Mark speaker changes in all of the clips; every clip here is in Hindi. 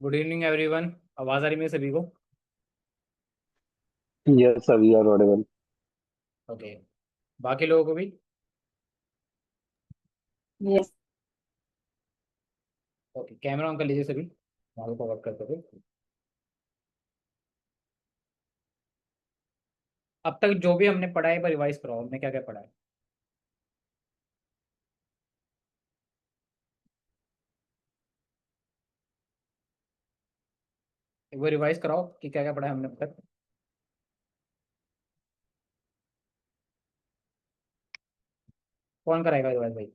Speaker 1: Good evening everyone. आवाज आ रही है मेरे सभी को?
Speaker 2: Yes, sir, we are audible.
Speaker 1: Okay. बाकी लोगों को भी?
Speaker 3: यस।
Speaker 1: ओके, कैमरा ऑन कर लीजिए सभी। मॉडल को वर्क करते हुए। अब तक जो भी हमने पढ़ा है पर रिवाइज कराओ, हमने क्या क्या पढ़ा है। एक बार रिवाइज कराओ कि क्या क्या पढ़ा है हमने अब तक। कौन कराएगा रिवाइज भाई?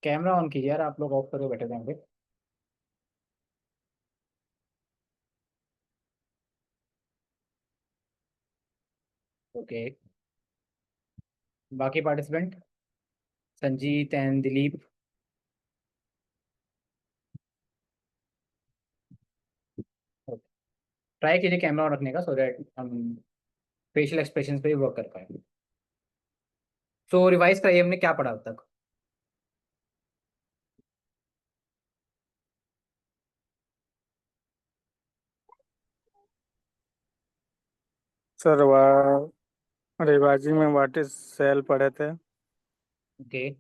Speaker 1: कैमरा ऑन कीजिए यार, आप लोग ऑफ करके बैठे थे यहाँ पे। ओके। बाकी participant? Sanjeet and Dilip. Try कीजिए कैमरा ऑन रखने का, सो दैट हम फेशियल एक्सप्रेशन पे भी वर्क कर पाए। सो रिवाइज कराइए, हमने क्या पढ़ा अब तक।
Speaker 4: सर रिवाजी में व्हाट इज सेल पढ़े थे।
Speaker 1: ओके।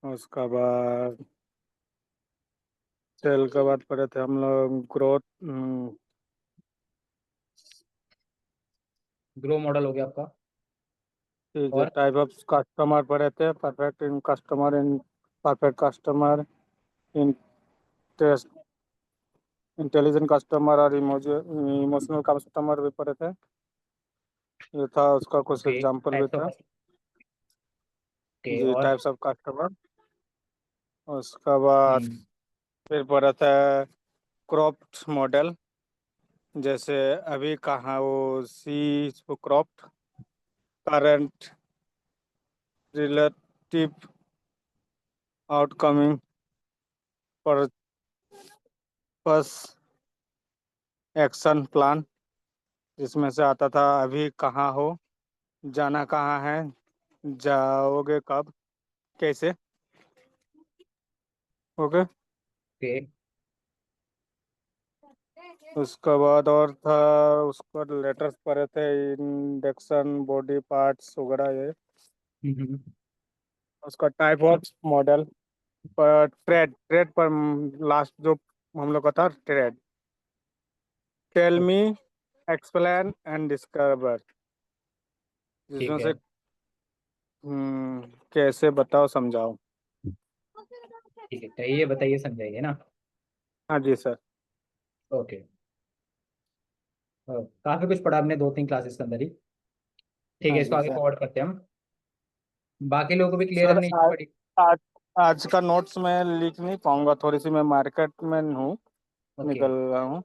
Speaker 4: उसका बाद सेल के बाद पढ़े थे हम लोग ग्रोथ।
Speaker 1: ग्रो मॉडल हो गया आपका।
Speaker 4: ठीक है,
Speaker 1: और
Speaker 4: टाइप ऑफ कस्टमर पढ़े थे। परफेक्ट कस्टमर, इंटेलिजेंट कस्टमर और इमोशनल कस्टमर भी पढ़े थे। ये था, उसका कुछ
Speaker 1: ओके,
Speaker 4: एग्जांपल भी
Speaker 1: टाइप्स ऑफ।
Speaker 4: था।
Speaker 1: ओके,
Speaker 4: जी,
Speaker 1: और?
Speaker 4: Types of customer. उसका बाद
Speaker 1: हम्म।
Speaker 4: फिर पढ़ा था क्रॉप्ड मॉडल। जैसे अभी कहाँ वो सी क्रॉप्ड, current, relative, outcoming, purpose, action plan. जिसमें से आता था अभी कहाँ हो, जाना कहाँ है, जाओगे कब, कैसे। ओके।
Speaker 1: ओके।
Speaker 4: उसका बाद और था, उसको लेटर्स पढ़े थे, इंडेक्शन, बॉडी पार्ट्स वगैरह ये।
Speaker 1: हम्म।
Speaker 4: उसका टाइप ऑफ मॉडल पर ट्रेड ट्रेड पर लास्ट जो हम लोग का था trade. Tell me, explain and discover.
Speaker 1: ठीक
Speaker 4: जिसमें
Speaker 1: है।
Speaker 4: से कैसे बताओ समझाओ।
Speaker 1: ठीक है, कहिए, बताइए, समझाइए ना।
Speaker 4: हाँ जी सर।
Speaker 1: ओके। काफी कुछ पढ़ा हमने 2-3 क्लासेस के अंदर ही। ठीक है,
Speaker 4: हाँ
Speaker 1: इसको
Speaker 4: जी
Speaker 1: आगे
Speaker 4: सर।
Speaker 1: फॉरवर्ड करते हैं हम। बाकी लोगों को भी क्लियर है,
Speaker 4: सर
Speaker 1: हमने
Speaker 4: आज
Speaker 1: पढ़ी।
Speaker 4: आज आज का नोट्स मैं लिख नहीं पाऊंगा, थोड़ी सी मैं मार्केट में हूँ,
Speaker 1: ओके।
Speaker 4: निकल रहा हूँ।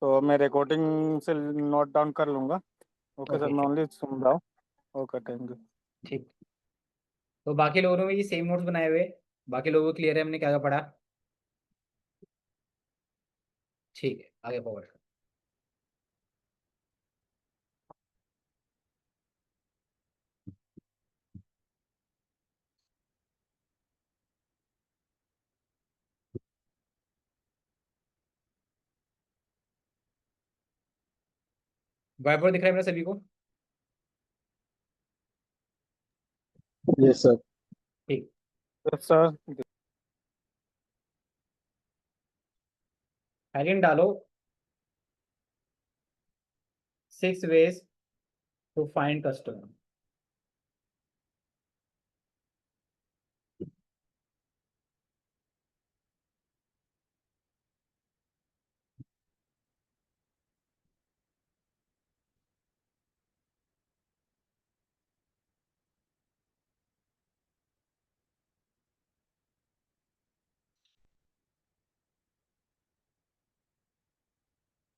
Speaker 4: तो मैं रिकॉर्डिंग से नोट डाउन कर लूंगा। ओके सर,
Speaker 1: ओके,
Speaker 4: मैं
Speaker 1: ठीक।
Speaker 4: ओनली सुन रहा हूँ। Okay, thank you.
Speaker 1: ठीक। तो बाकी लोगों ने भी ये सेम नोट्स बनाए हुए। बाकी लोगों को क्लियर है हमने क्या क्या पढ़ा। ठीक है, आगे फॉरवर्ड। व्हाइट बोर्ड दिख रहा है मेरा सभी को?
Speaker 2: Yes, sir.
Speaker 1: ठीक।
Speaker 4: Yes sir.
Speaker 1: हेडिंग डालो, 6 ways टू फाइंड कस्टमर।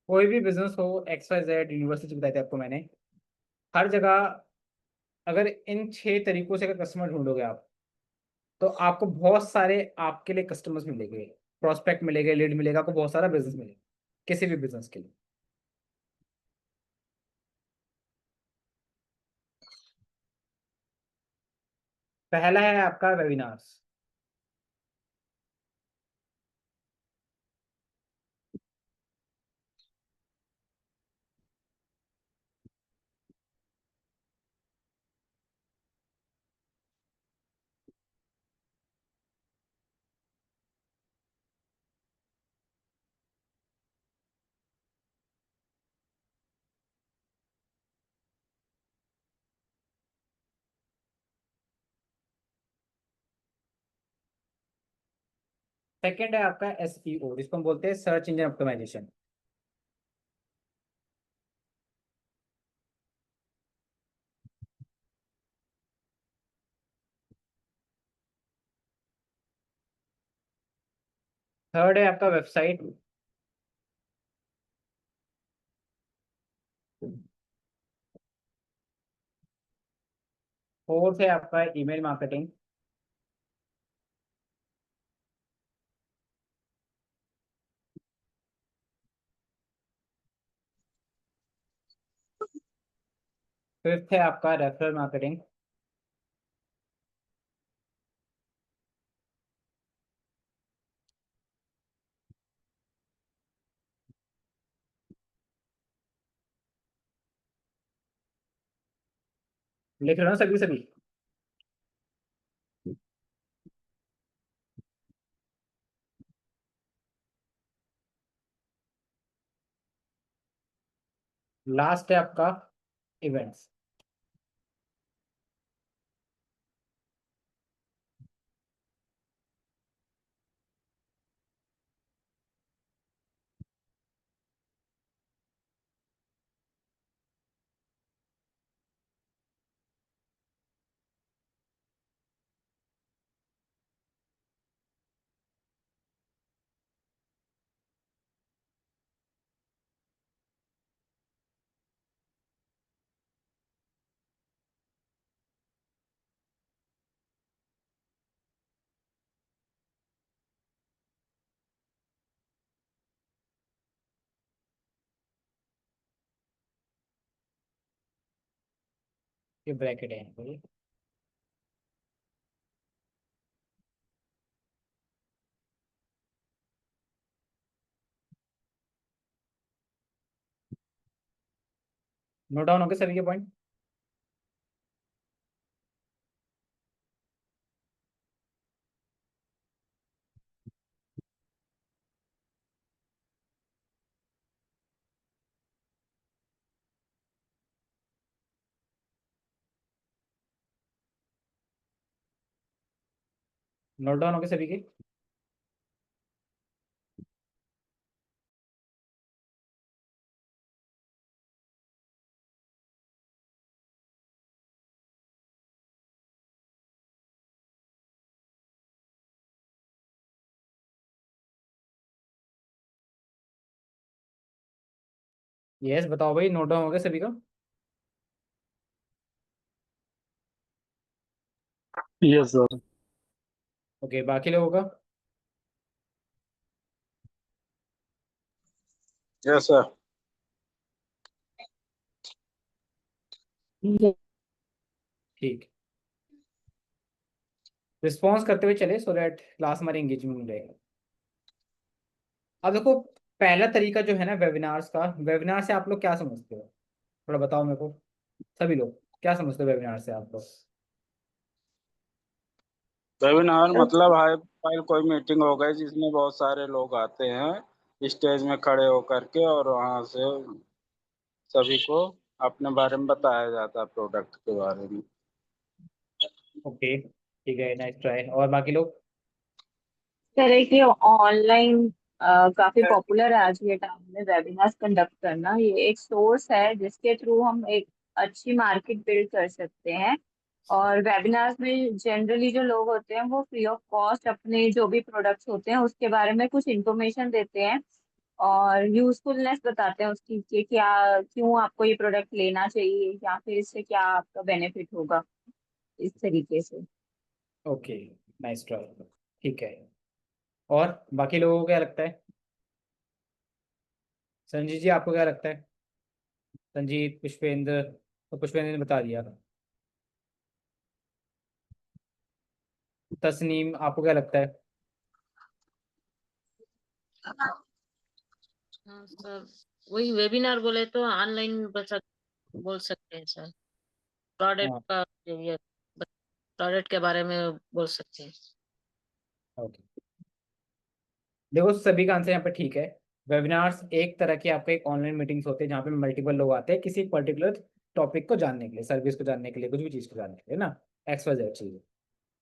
Speaker 1: कोई भी बिजनेस हो, XYZ यूनिवर्सिटी बताई थी आपको मैंने। हर जगह अगर इन 6 तरीकों से अगर कस्टमर ढूंढोगे आप, तो आपको बहुत सारे आपके लिए कस्टमर्स मिलेंगे। प्रोस्पेक्ट मिलेगा, लीड मिलेगा, आपको बहुत सारा बिजनेस मिलेगा, किसी भी बिजनेस के लिए। पहला है आपका वेबिनार्स। सेकंड है आपका एसईओ, जिसको हम बोलते हैं सर्च इंजन ऑप्टिमाइजेशन। थर्ड है आपका वेबसाइट। फोर्थ है आपका ईमेल मार्केटिंग। फिफ्थ है आपका रेफरल मार्केटिंग। लिख रहे हो ना सभी सभी? लास्ट है आपका इवेंट्स। ये ब्रैकेट है बोलिए। नोट डाउन हो गए सभी के पॉइंट? नोट डाउन हो गए सभी के? यस बताओ भाई, नोट डाउन हो गया सभी का?
Speaker 2: Yes sir.
Speaker 1: ओके, बाकी लोगों का?
Speaker 4: Yes sir.
Speaker 1: ठीक। रिस्पॉन्स करते हुए चले सो दैट क्लास हमारी एंगेजमेंट रहेगा। अब देखो, पहला तरीका जो है ना वेबिनार्स का, वेबिनार से आप लोग क्या समझते हो? थोड़ा बताओ मेरे को। सभी लोग क्या समझते हो वेबिनार से आप लोग?
Speaker 4: वेबिनार मतलब हाई प्रोफाइल कोई मीटिंग हो गई जिसमें बहुत सारे लोग आते हैं स्टेज में खड़े होकर के, और वहाँ से सभी को अपने बारे में बताया जाता है, प्रोडक्ट के बारे में।
Speaker 1: ओके ठीक है, नाइस ट्राई। और बाकी लोग?
Speaker 3: तरह के ऑनलाइन काफी पॉपुलर है आज के टाइम में वेबिनार्स कंडक्ट करना। ये एक सोर्स है जिसके थ्रू हम एक अच्छी मार्केट बिल्ड कर सकते हैं। और वेबिनार्स में जनरली जो लोग होते हैं वो फ्री ऑफ कॉस्ट अपने जो भी प्रोडक्ट्स होते हैं उसके बारे में कुछ इन्फॉर्मेशन देते हैं और यूजफुलनेस बताते हैं उसकी कि क्या क्यों आपको ये प्रोडक्ट लेना चाहिए या फिर इससे क्या आपका बेनिफिट होगा, इस तरीके से।
Speaker 1: Okay, nice try. ठीक है। और बाकी लोगों को क्या लगता है? संजीत जी आपको क्या लगता है? संजीत, पुष्पेंद्र? तो पुष्पेंद्र ने बता दिया। तस्नीम, आपको क्या लगता है?
Speaker 5: हाँ सर, वही वेबिनार बोले तो ऑनलाइन बोल सकते हैं सर। प्रोडक्ट
Speaker 1: हाँ,
Speaker 5: का ये प्रोडक्ट के बारे में बोल सकते हैं।
Speaker 1: ओके। देखो सभी का आंसर यहाँ पे ठीक है। वेबिनार्स एक तरह की आपका एक ऑनलाइन मीटिंग्स होते हैं जहाँ पे मल्टीपल लोग आते हैं किसी एक पर्टिकुलर टॉपिक को जानने के लिए, सर्विस को जानने के लिए, कुछ भी चीज़ को जानने के लिए ना, एक्स वाई जेड चीज़।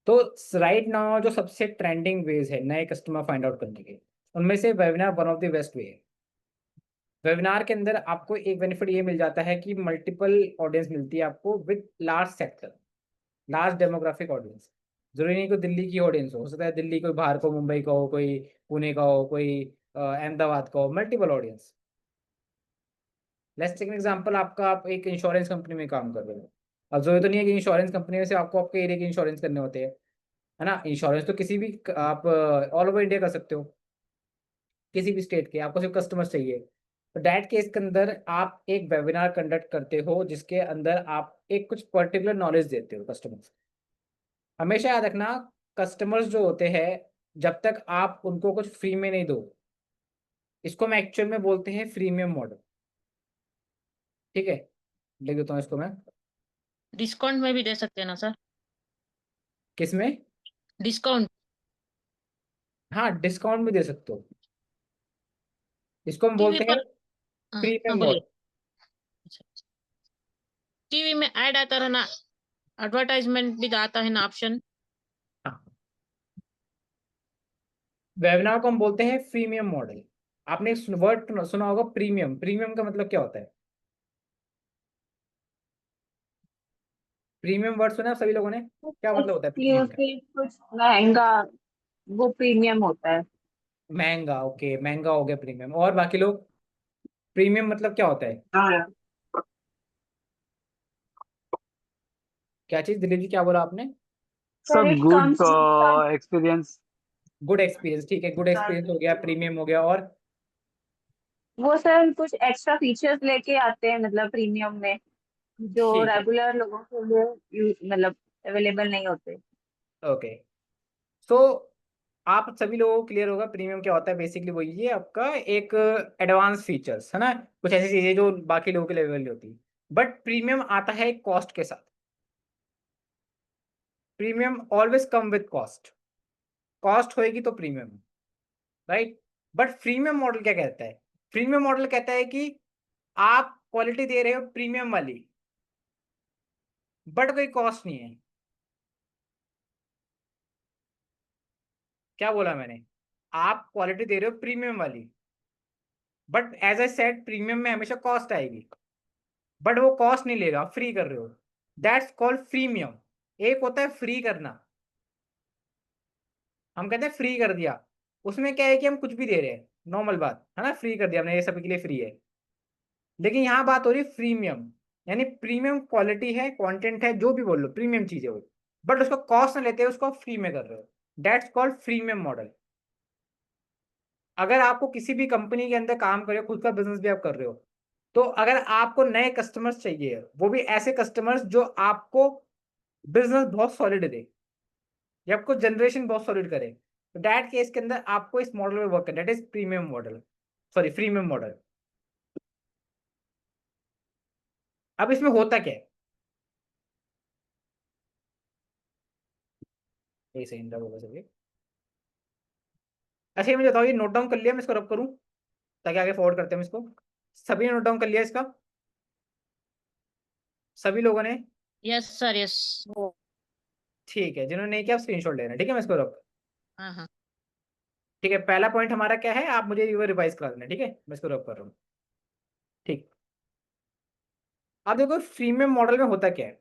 Speaker 1: तो राइट नाउ जो सबसे ट्रेंडिंग वेज है नए कस्टमर फाइंड आउट करने के, उनमें से webinar one of the best way है। वेबिनार के अंदर आपको एक बेनिफिट ये मिल जाता है कि मल्टीपल ऑडियंस मिलती है आपको with large sector, large demographic audience. जरूरी नहीं कोई दिल्ली की ऑडियंस हो सकता है दिल्ली कोई बाहर को, मुंबई का हो, कोई पुणे का हो, कोई अहमदाबाद का हो, multiple audience. Let's take an example, आप एक इंश्योरेंस कंपनी में काम कर रहे हो। अब जरूरी तो नहीं है कि इंश्योरेंस कंपनी में से आपको आपके एरिया के इंश्योरेंस करने होते हैं, है ना। इंश्योरेंस तो किसी भी आप ऑल ओवर इंडिया कर सकते हो, किसी भी स्टेट के, आपको सिर्फ कस्टमर्स चाहिए। तो डैट केस के अंदर आप एक वेबिनार कंडक्ट करते हो जिसके अंदर आप एक कुछ पर्टिकुलर नॉलेज देते हो कस्टमर्स। हमेशा याद रखना, कस्टमर्स जो होते हैं जब तक आप उनको कुछ फ्री में नहीं दो, इसको मैं एक्चुअल में बोलते हैं फ्रीमियम मॉडल। ठीक है, लिख देता हूँ इसको मैं।
Speaker 5: डिस्काउंट में भी दे सकते हैं ना सर?
Speaker 1: किसमें?
Speaker 5: डिस्काउंट
Speaker 1: हाँ, डिस्काउंट भी दे सकते हो, इसको हम
Speaker 5: टीवी
Speaker 1: बोलते हैं
Speaker 5: पर। हाँ हाँ,
Speaker 1: प्रीमियम
Speaker 5: बोलिए।
Speaker 1: मॉडल।
Speaker 5: अच्छा, टीवी में ऐड आता है ना, एडवर्टाइजमेंट भी आता है ना ऑप्शन।
Speaker 1: हाँ, वेबिनार को हम बोलते हैं फ्रीमियम मॉडल। आपने वर्ड सुना होगा प्रीमियम, प्रीमियम का मतलब क्या होता है? प्रीमियम वर्ड सुना है सभी लोगों ने, क्या मतलब होता है प्रीमियम का?
Speaker 3: एक्सक्लूसिव, कुछ महंगा, वो प्रीमियम होता है।
Speaker 1: महंगा, ओके, महंगा हो गया प्रीमियम। और बाकी लोग, प्रीमियम मतलब क्या होता है? क्या चीज, दिलीप जी क्या बोला आपने?
Speaker 3: सर
Speaker 2: सब
Speaker 3: एक कम
Speaker 2: गुड
Speaker 3: से कम,
Speaker 2: एक्सपीरियंस।
Speaker 1: गुड एक्सपीरियंस, ठीक है, गुड एक्सपीरियंस हो गया, प्रीमियम हो गया। और
Speaker 3: वो सर कुछ एक्स्ट्रा फीचर्स लेके आते हैं मतलब प्रीमियम में, जो
Speaker 1: ठीक है,
Speaker 3: रेगुलर लोगों के लिए मतलब अवेलेबल नहीं होते।
Speaker 1: ओके। सो आप सभी लोगों को क्लियर होगा प्रीमियम क्या होता है। बेसिकली वही है आपका एक एडवांस फीचर्स, है ना, कुछ ऐसी चीजें जो बाकी लोगों के लेवल नहीं होती। बट प्रीमियम आता है कॉस्ट के साथ। Premium always come with cost, cost होएगी तो premium, right. But premium model क्या कहता है? प्रीमियम मॉडल कहता है कि आप क्वालिटी दे रहे हो प्रीमियम वाली, बट कोई कॉस्ट नहीं है। क्या बोला मैंने? आप क्वालिटी दे रहे हो प्रीमियम वाली, but as I said premium में हमेशा कॉस्ट आएगी, बट वो कॉस्ट नहीं लेगा, फ्री कर रहे हो। That's called freemium. एक होता है फ्री करना, हम कहते हैं फ्री कर दिया, उसमें क्या है कि हम कुछ भी दे रहे हैं, नॉर्मल बात है ना, फ्री कर दिया हमने, ये सभी के लिए फ्री है। लेकिन यहाँ बात हो रही है प्रीमियम, यानी प्रीमियम क्वालिटी है, कंटेंट है, जो भी बोल लो, प्रीमियम चीज है वो, बट उसको कॉस्ट ना लेते हो, उसको फ्री में कर रहे हो। That's called premium model. अगर आपको किसी भी कंपनी के अंदर काम कर रहे हो, खुद का बिजनेस भी आप कर रहे हो, तो अगर आपको नए कस्टमर्स चाहिए, वो भी ऐसे कस्टमर्स जो आपको बिजनेस बहुत सॉलिड दे, या आपको जनरेशन बहुत सॉलिड करे, तो दैट केस के अंदर आपको इस मॉडल में वर्क करना, that is premium model, sorry premium model. अब इसमें होता क्या है, एक सेकंड होगा सभी। अच्छा ये मुझे बताओ, ये नोट डाउन कर लिया, मैं इसको रब करूं ताकि आगे फॉरवर्ड करते हैं इसको। सभी ने नोट डाउन कर लिया इसका, सभी लोगों ने?
Speaker 5: Yes sir, yes.
Speaker 1: ठीक है, जिन्होंने नहीं किया स्क्रीनशॉट लेना, ठीक है, मैं इसको रब।
Speaker 5: हाँ हाँ।
Speaker 1: ठीक है, पहला पॉइंट हमारा क्या है, आप मुझे रिवाइज करा देना, ठीक है, मैं इसको रब कर रहा हूँ। ठीक, अब देखो प्रीमियम मॉडल में होता क्या है।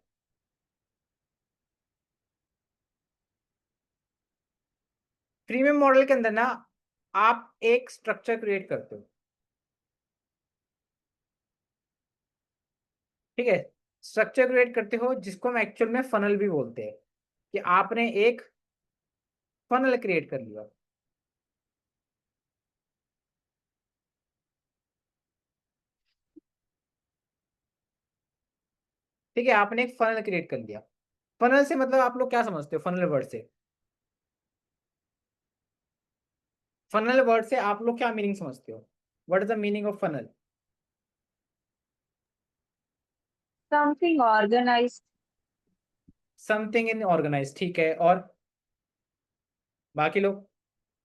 Speaker 1: प्रीमियम मॉडल के अंदर ना आप एक स्ट्रक्चर क्रिएट करते हो, ठीक है। स्ट्रक्चर क्रिएट करते हो जिसको हम एक्चुअल में फनल भी बोलते हैं, कि आपने एक फनल क्रिएट कर लिया। ठीक है, आपने एक फनल क्रिएट कर लिया। फनल से मतलब आप लोग क्या समझते हो फनल वर्ड से? फनल वर्ड से आप लोग क्या मीनिंग समझते हो? What is the meaning of funnel?
Speaker 3: Something organized.
Speaker 1: Something in organize, ठीक है। और बाकी लोग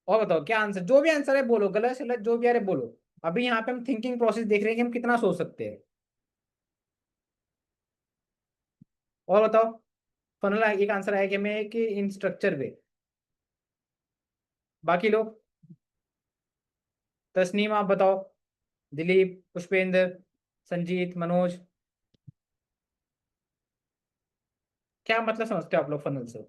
Speaker 1: और बताओ क्या आंसर, जो भी आंसर है बोलो, गलत सलत जो भी आ रहा है बोलो। अभी यहाँ पे हम थिंकिंग प्रोसेस देख रहे हैं कि हम कितना सोच सकते हैं। और बताओ, फनल एक आंसर आया कि हमें कि इन स्ट्रक्चर वे। बाकी लोग, तस्नीम आप बताओ, दिलीप, पुष्पेंद्र, संजीत, मनोज, क्या मतलब समझते हो आप लोग फनल से?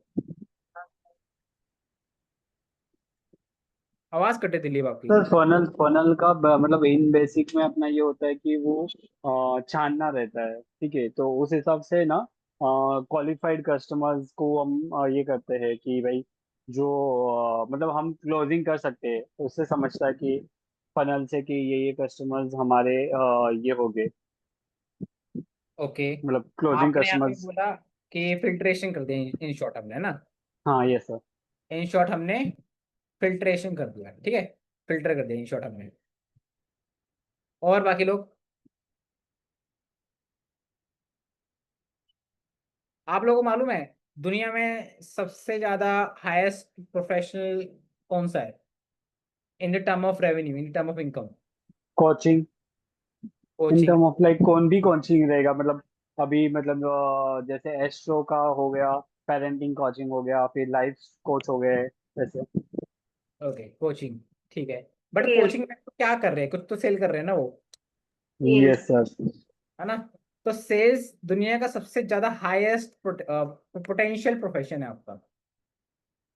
Speaker 1: आवाज कटे दिलीप आपकी।
Speaker 2: सर फनल फनल का मतलब इन बेसिक में अपना ये होता है कि वो छानना रहता है, ठीक है। तो उस हिसाब से ना क्वालिफाइड कस्टमर्स को हम ये करते हैं कि भाई जो मतलब हम क्लोजिंग कर सकते हैं, तो उससे समझता है कि फनल से कि ये कस्टमर्स हमारे ये हो गए,
Speaker 1: ओके,
Speaker 2: मतलब क्लोजिंग
Speaker 1: आपने यहाँ पे
Speaker 2: कस्टमर्स।
Speaker 1: बोला कि फिल्ट्रेशन कर दें, इन शॉर्ट हमने, है ना?
Speaker 2: हाँ ये सर।
Speaker 1: इन शॉर्ट हमने फिल्ट्रेशन कर दिया, ठीक है, फिल्टर कर दिया इन शॉर्ट हमने। और बाकी लोग, आप लोगों को मालूम है दुनिया में सबसे ज्यादा हाईएस्ट प्रोफेशनल कौन सा है in the term of revenue, in the term of income?
Speaker 2: Coaching. In
Speaker 1: coaching.
Speaker 2: Term of like कौन भी कोचिंग रहेगा, मतलब अभी मतलब जैसे एस्ट्रो का हो गया, पेरेंटिंग कोचिंग हो गया, फिर लाइफ कोच हो गए वैसे।
Speaker 1: ओके, कोचिंग, ठीक है। But
Speaker 3: sales.
Speaker 1: कोचिंग में तो क्या कर रहे हैं, कुछ तो सेल कर रहे हैं ना वो,
Speaker 3: सेल्स।
Speaker 2: Yes sir.
Speaker 1: है ना? तो सेल्स दुनिया का सबसे ज्यादा हाईएस्ट पोटेंशियल प्रोफेशन है आपका।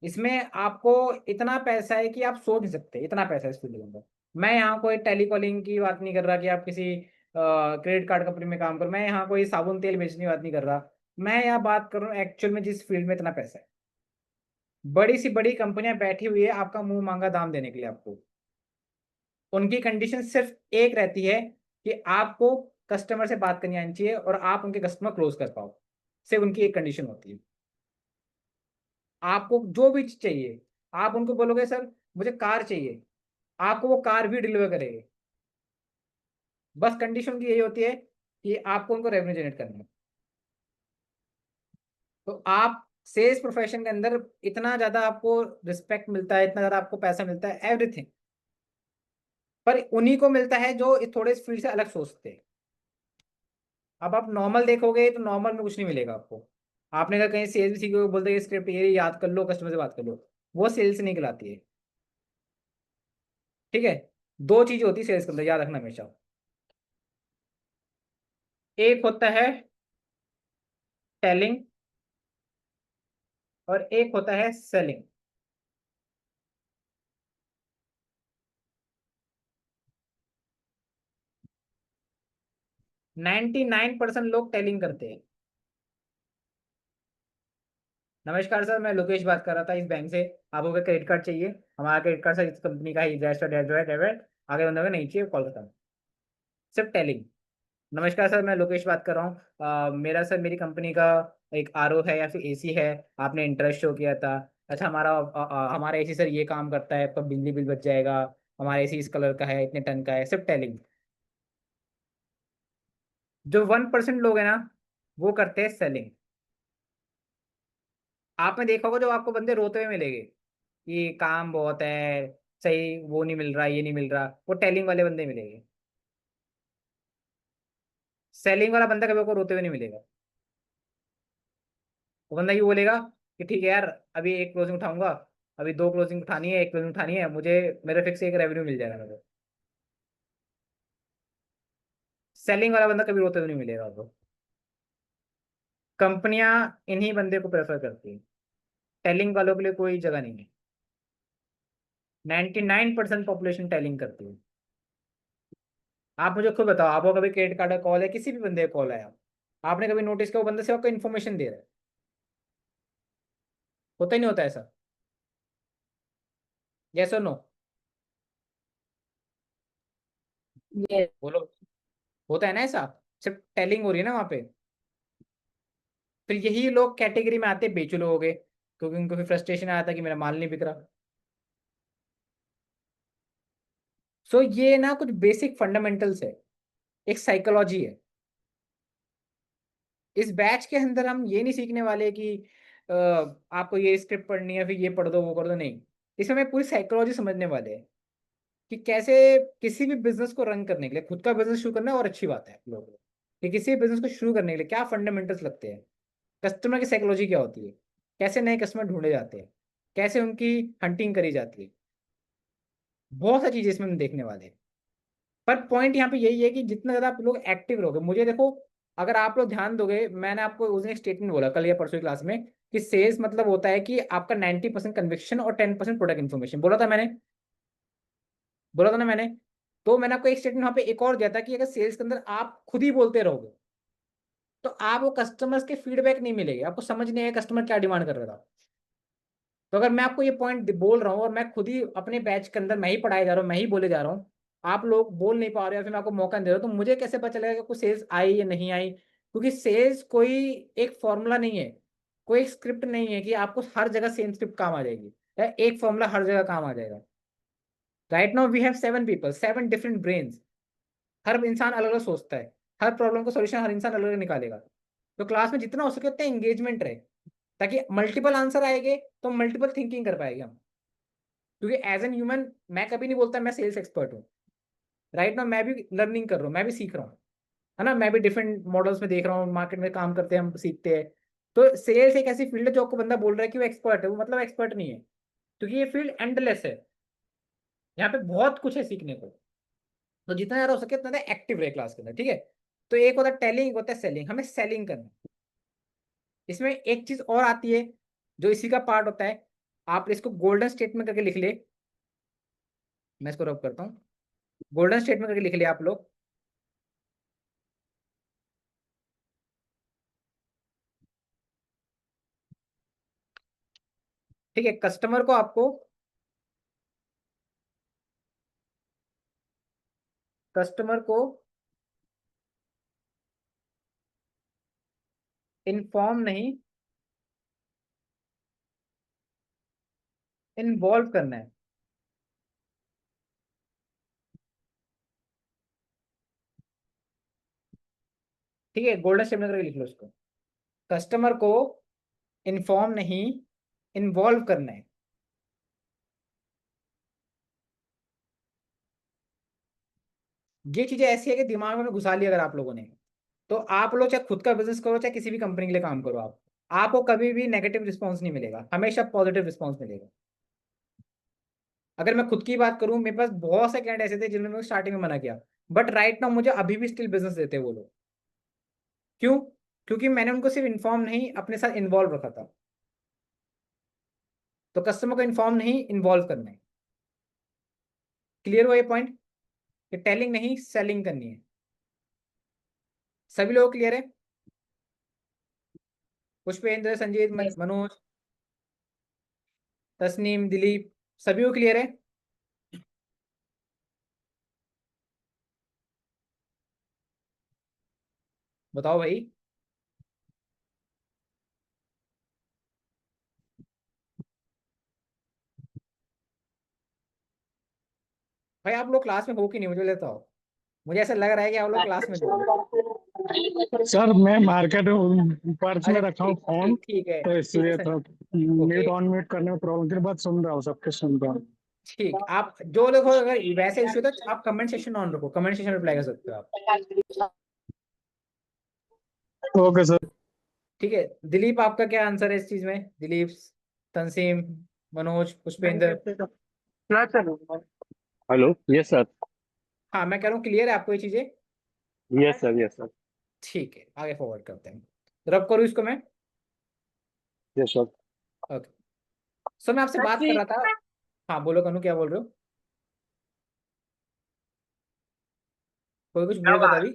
Speaker 1: इसमें आपको इतना पैसा है कि आप सोच नहीं सकते, इतना पैसा है इस फील्ड के अंदर। मैं यहाँ कोई टेलीकॉलिंग की बात नहीं कर रहा कि आप किसी क्रेडिट कार्ड कंपनी में काम करो, मैं यहाँ कोई साबुन तेल बेचने की बात नहीं कर रहा। मैं यहाँ बात कर रहा हूँ एक्चुअल में जिस फील्ड में इतना पैसा है, बड़ी सी बड़ी कंपनियां बैठी हुई है आपका मुंह मांगा दाम देने के लिए आपको। उनकी कंडीशन सिर्फ एक रहती है कि आपको कस्टमर से बात करनी आनी चाहिए और आप उनके कस्टमर क्लोज कर पाओ, सिर्फ उनकी एक कंडीशन होती है। आपको जो भी चीज चाहिए, आप उनको बोलोगे सर मुझे कार चाहिए, आपको वो कार भी डिलीवर करेंगे। बस कंडीशन की यही होती है कि आपको उनको रेवेन्यू जनरेट करना है। तो आप सेल्स प्रोफेशन के अंदर इतना ज्यादा आपको रिस्पेक्ट मिलता है, इतना ज्यादा आपको पैसा मिलता है, एवरीथिंग, पर उन्हीं को मिलता है जो इस थोड़े इस फील्ड से अलग सोचते हैं। अब आप नॉर्मल देखोगे तो नॉर्मल में कुछ नहीं मिलेगा आपको। आपने अगर कहीं सेल्स भी सीखे हो, बोलते हैं स्क्रिप्ट ये याद कर लो, कस्टमर से बात कर लो, वो सेल्स नहीं कहलाती है, ठीक है? दो चीज होती है सेल्स के अंदर, याद रखना हमेशा। एक होता है टेलिंग और एक होता है सेलिंग। 99% लोग टेलिंग करते हैं। नमस्कार सर, मैं लोकेश बात कर रहा था इस बैंक से, आपको क्या क्रेडिट कार्ड चाहिए? हमारा क्रेडिट कार्ड सर इस कंपनी का ही डेबिट, आगे बंदा नहीं चाहिए, कॉल करता हूँ। सिर्फ टेलिंग। नमस्कार सर, मैं लोकेश बात कर रहा हूँ, मेरा सर मेरी कंपनी का एक आरओ है या फिर एसी है, आपने इंटरेस्ट शो किया था। अच्छा, हमारा एसी सर ये काम करता है, आपका बिजली बिल बच जाएगा, हमारा एसी इस कलर का है, इतने टन का है, सिर्फ टेलिंग। जो 1% लोग हैं ना, वो करते हैं सेलिंग। आपने देखा होगा जो आपको बंदे रोते हुए मिलेंगे कि काम बहुत है, सही वो नहीं मिल रहा, ये नहीं मिल रहा, वो टेलिंग वाले बंदे मिलेंगे। सेलिंग वाला बंदा कभी आपको रोते हुए नहीं मिलेगा। वो बंदा ये बोलेगा कि ठीक है यार, अभी एक क्लोजिंग उठाऊंगा, अभी दो क्लोजिंग उठानी है, एक क्लोजिंग उठानी है, मुझे मेरे फिक्स एक रेवेन्यू मिल जाएगा मेरे। सेलिंग वाला बंदा कभी रोते हुए नहीं मिलेगा आपको। कंपनियां इन्हीं बंदे को प्रेफर करती है, टेलिंग वालों के लिए कोई जगह नहीं है। 99% पॉपुलेशन टेलिंग करती है। आप मुझे खुद बताओ, आपको कभी क्रेडिट कार्ड का कॉल है, किसी भी बंदे का कॉल आया, आपने कभी नोटिस किया वो बंदे से आपको इन्फॉर्मेशन दे रहा है? होता ही नहीं होता ऐसा। यस और नो?
Speaker 3: ये
Speaker 1: बोलो। होता है ना ऐसा? सिर्फ टेलिंग हो रही है ना वहां पे। फिर यही लोग कैटेगरी में आते हैं बेचू लोग हो गए, क्योंकि उनको फिर फ्रस्ट्रेशन आया था कि मेरा माल नहीं बिक रहा। सो ये ना कुछ बेसिक फंडामेंटल्स है, एक साइकोलॉजी है। इस बैच के अंदर हम ये नहीं सीखने वाले कि आपको ये स्क्रिप्ट पढ़नी है फिर ये पढ़ दो वो कर दो, नहीं। इसमें हमें पूरी साइकोलॉजी समझने वाले हैं कि कैसे किसी भी बिजनेस को रन करने के लिए, खुद का बिजनेस शुरू करना और अच्छी बात है लोगों को, कि किसी भी बिजनेस को शुरू करने के लिए क्या फंडामेंटल्स लगते हैं, कस्टमर की साइकोलॉजी क्या होती है, कैसे नए कस्टमर ढूंढे जाते हैं, कैसे उनकी हंटिंग करी जाती है, बहुत सारी चीजें इसमें हम देखने वाले हैं। पर पॉइंट यहाँ पे यही है कि जितना ज्यादा आप लोग एक्टिव रहोगे, मुझे देखो, अगर आप लोग ध्यान दोगे, मैंने आपको उस दिन एक स्टेटमेंट बोला कल या परसों की क्लास में कि सेल्स मतलब होता है कि आपका 90% कन्विक्शन और 10% प्रोडक्ट इन्फॉर्मेशन, बोला था ना मैंने। तो मैंने आपको एक स्टेटमेंट वहाँ पे एक और दिया था कि अगर सेल्स के अंदर आप खुद ही बोलते रहोगे तो आप वो कस्टमर्स के फीडबैक नहीं मिलेगी, आपको समझ नहीं आएगा कस्टमर क्या डिमांड कर रहा था। तो अगर मैं आपको ये पॉइंट बोल रहा हूँ और मैं खुद ही अपने बैच के अंदर मैं ही पढ़ाई जा रहा हूँ, मैं ही बोले जा रहा हूँ, आप लोग बोल नहीं पा रहे हो, फिर मैं आपको मौका नहीं दे रहा हूँ, तो मुझे कैसे पता चलेगा कि कोई सेल्स आई या नहीं आई? क्योंकि सेल्स कोई एक फॉर्मूला नहीं है, कोई एक स्क्रिप्ट नहीं है कि आपको हर जगह सेम स्क्रिप्ट काम आ जाएगी या एक फॉर्मूला हर जगह काम आ जाएगा। Right now we have 7 people, 7 different brains, हर इंसान अलग अलग सोचता है, हर प्रॉब्लम का सॉल्यूशन हर इंसान अलग अलग निकालेगा। तो क्लास में जितना हो सके उतना एंगेजमेंट रहे, ताकि मल्टीपल आंसर आएंगे तो मल्टीपल थिंकिंग कर पाएंगे हम। क्योंकि एज एन ह्यूमन मैं कभी नहीं बोलता मैं सेल्स एक्सपर्ट हूँ। राइट नाउ मैं भी लर्निंग कर रहा हूँ, मैं भी सीख रहा हूँ, है ना, मैं भी डिफरेंट मॉडल्स में देख रहा हूँ, मार्केट में काम करते हैं, हम सीखते हैं। तो सेल्स एक ऐसी फील्ड है जो आपको बंदा बोल रहा है कि वो एक्सपर्ट है, वो मतलब एक्सपर्ट नहीं है, क्योंकि ये फील्ड एंडलेस है, यहाँ पे बहुत कुछ है सीखने को। तो जितना ज्यादा हो सके उतना ज्यादा एक्टिव रहे क्लास के अंदर, ठीक है। तो एक होता है टेलिंग, एक होता है सेलिंग, हमें सेलिंग करना है। इसमें एक चीज और आती है जो इसी का पार्ट होता है, आप इसको गोल्डन स्टेटमेंट करके लिख ले, मैं इसको रब करता हूँ, गोल्डन स्टेटमेंट करके लिख ले आप लोग। ठीक है, कस्टमर को आपको, कस्टमर को इन्फॉर्म नहीं, इन्वॉल्व करना है। ठीक है, गोल्डन स्टेटमेंट करके लिख लो उसको, कस्टमर को इन्फॉर्म नहीं, इन्वॉल्व करना है। ये चीजें ऐसी है कि दिमाग में घुसा लिया अगर आप लोगों ने, तो आप लोग चाहे खुद का बिजनेस करो चाहे किसी भी कंपनी के लिए काम करो, आप आपको कभी भी नेगेटिव रिस्पॉन्स नहीं मिलेगा, हमेशा पॉजिटिव रिस्पॉन्स मिलेगा। अगर मैं खुद की बात करूं, मेरे पास बहुत से क्लाइंट ऐसे थे जिन्होंने मुझे स्टार्टिंग में मना किया, बट राइट नाउ मुझे अभी भी स्टिल बिजनेस देते हैं वो लोग। क्यों? क्योंकि मैंने उनको सिर्फ इन्फॉर्म नहीं, अपने साथ इन्वॉल्व रखा था। तो कस्टमर को इन्फॉर्म नहीं, इन्वॉल्व करना है। क्लियर हुआ ये पॉइंट कि टेलिंग नहीं सेलिंग करनी है? सभी लोग क्लियर है? पुष्पेंद्र, संजीत, मनोज, तस्नीम, दिलीप, सभी को क्लियर है? बताओ भाई। भाई आप लोग क्लास में हो कि नहीं, मुझे लेता हो, मुझे ऐसा लग रहा है कि आप लोग क्लास में नहीं हो।
Speaker 4: सर मैं मार्केट पर्च में
Speaker 1: अच्छा
Speaker 4: रखा हूँ
Speaker 1: ठीक
Speaker 4: फोन,
Speaker 1: ठीक ठीक है,
Speaker 4: तो
Speaker 1: ठीक है
Speaker 4: इसलिए
Speaker 1: सर।
Speaker 4: तो
Speaker 1: ओके,
Speaker 4: म्यूट ऑन म्यूट करने में प्रॉब्लम, फिर बात सुन रहा हूँ, सबके सुन रहा हूँ।
Speaker 1: ठीक, आप जो देखो, अगर वैसे इश्यू तो आप कमेंट सेक्शन ऑन रखो, कमेंट सेक्शन रिप्लाई कर सकते हो आप।
Speaker 4: Okay sir.
Speaker 1: ठीक है, दिलीप आपका क्या आंसर है इस चीज में? Dilip, Tanseem, Manoj, Pushpendra.
Speaker 2: Hello, yes sir.
Speaker 1: हाँ मैं कह रहा हूँ क्लियर है आपको ये चीजें?
Speaker 2: Yes sir, yes sir.
Speaker 1: ठीक है, आगे फॉरवर्ड करते हैं, रब करूँ इसको मैं।
Speaker 2: Yes sir.
Speaker 1: ओके, सो मैं आपसे बात कर रहा था। हाँ बोलो कनू, क्या बोल रहे हो? कोई कुछ बोल रहा था अभी?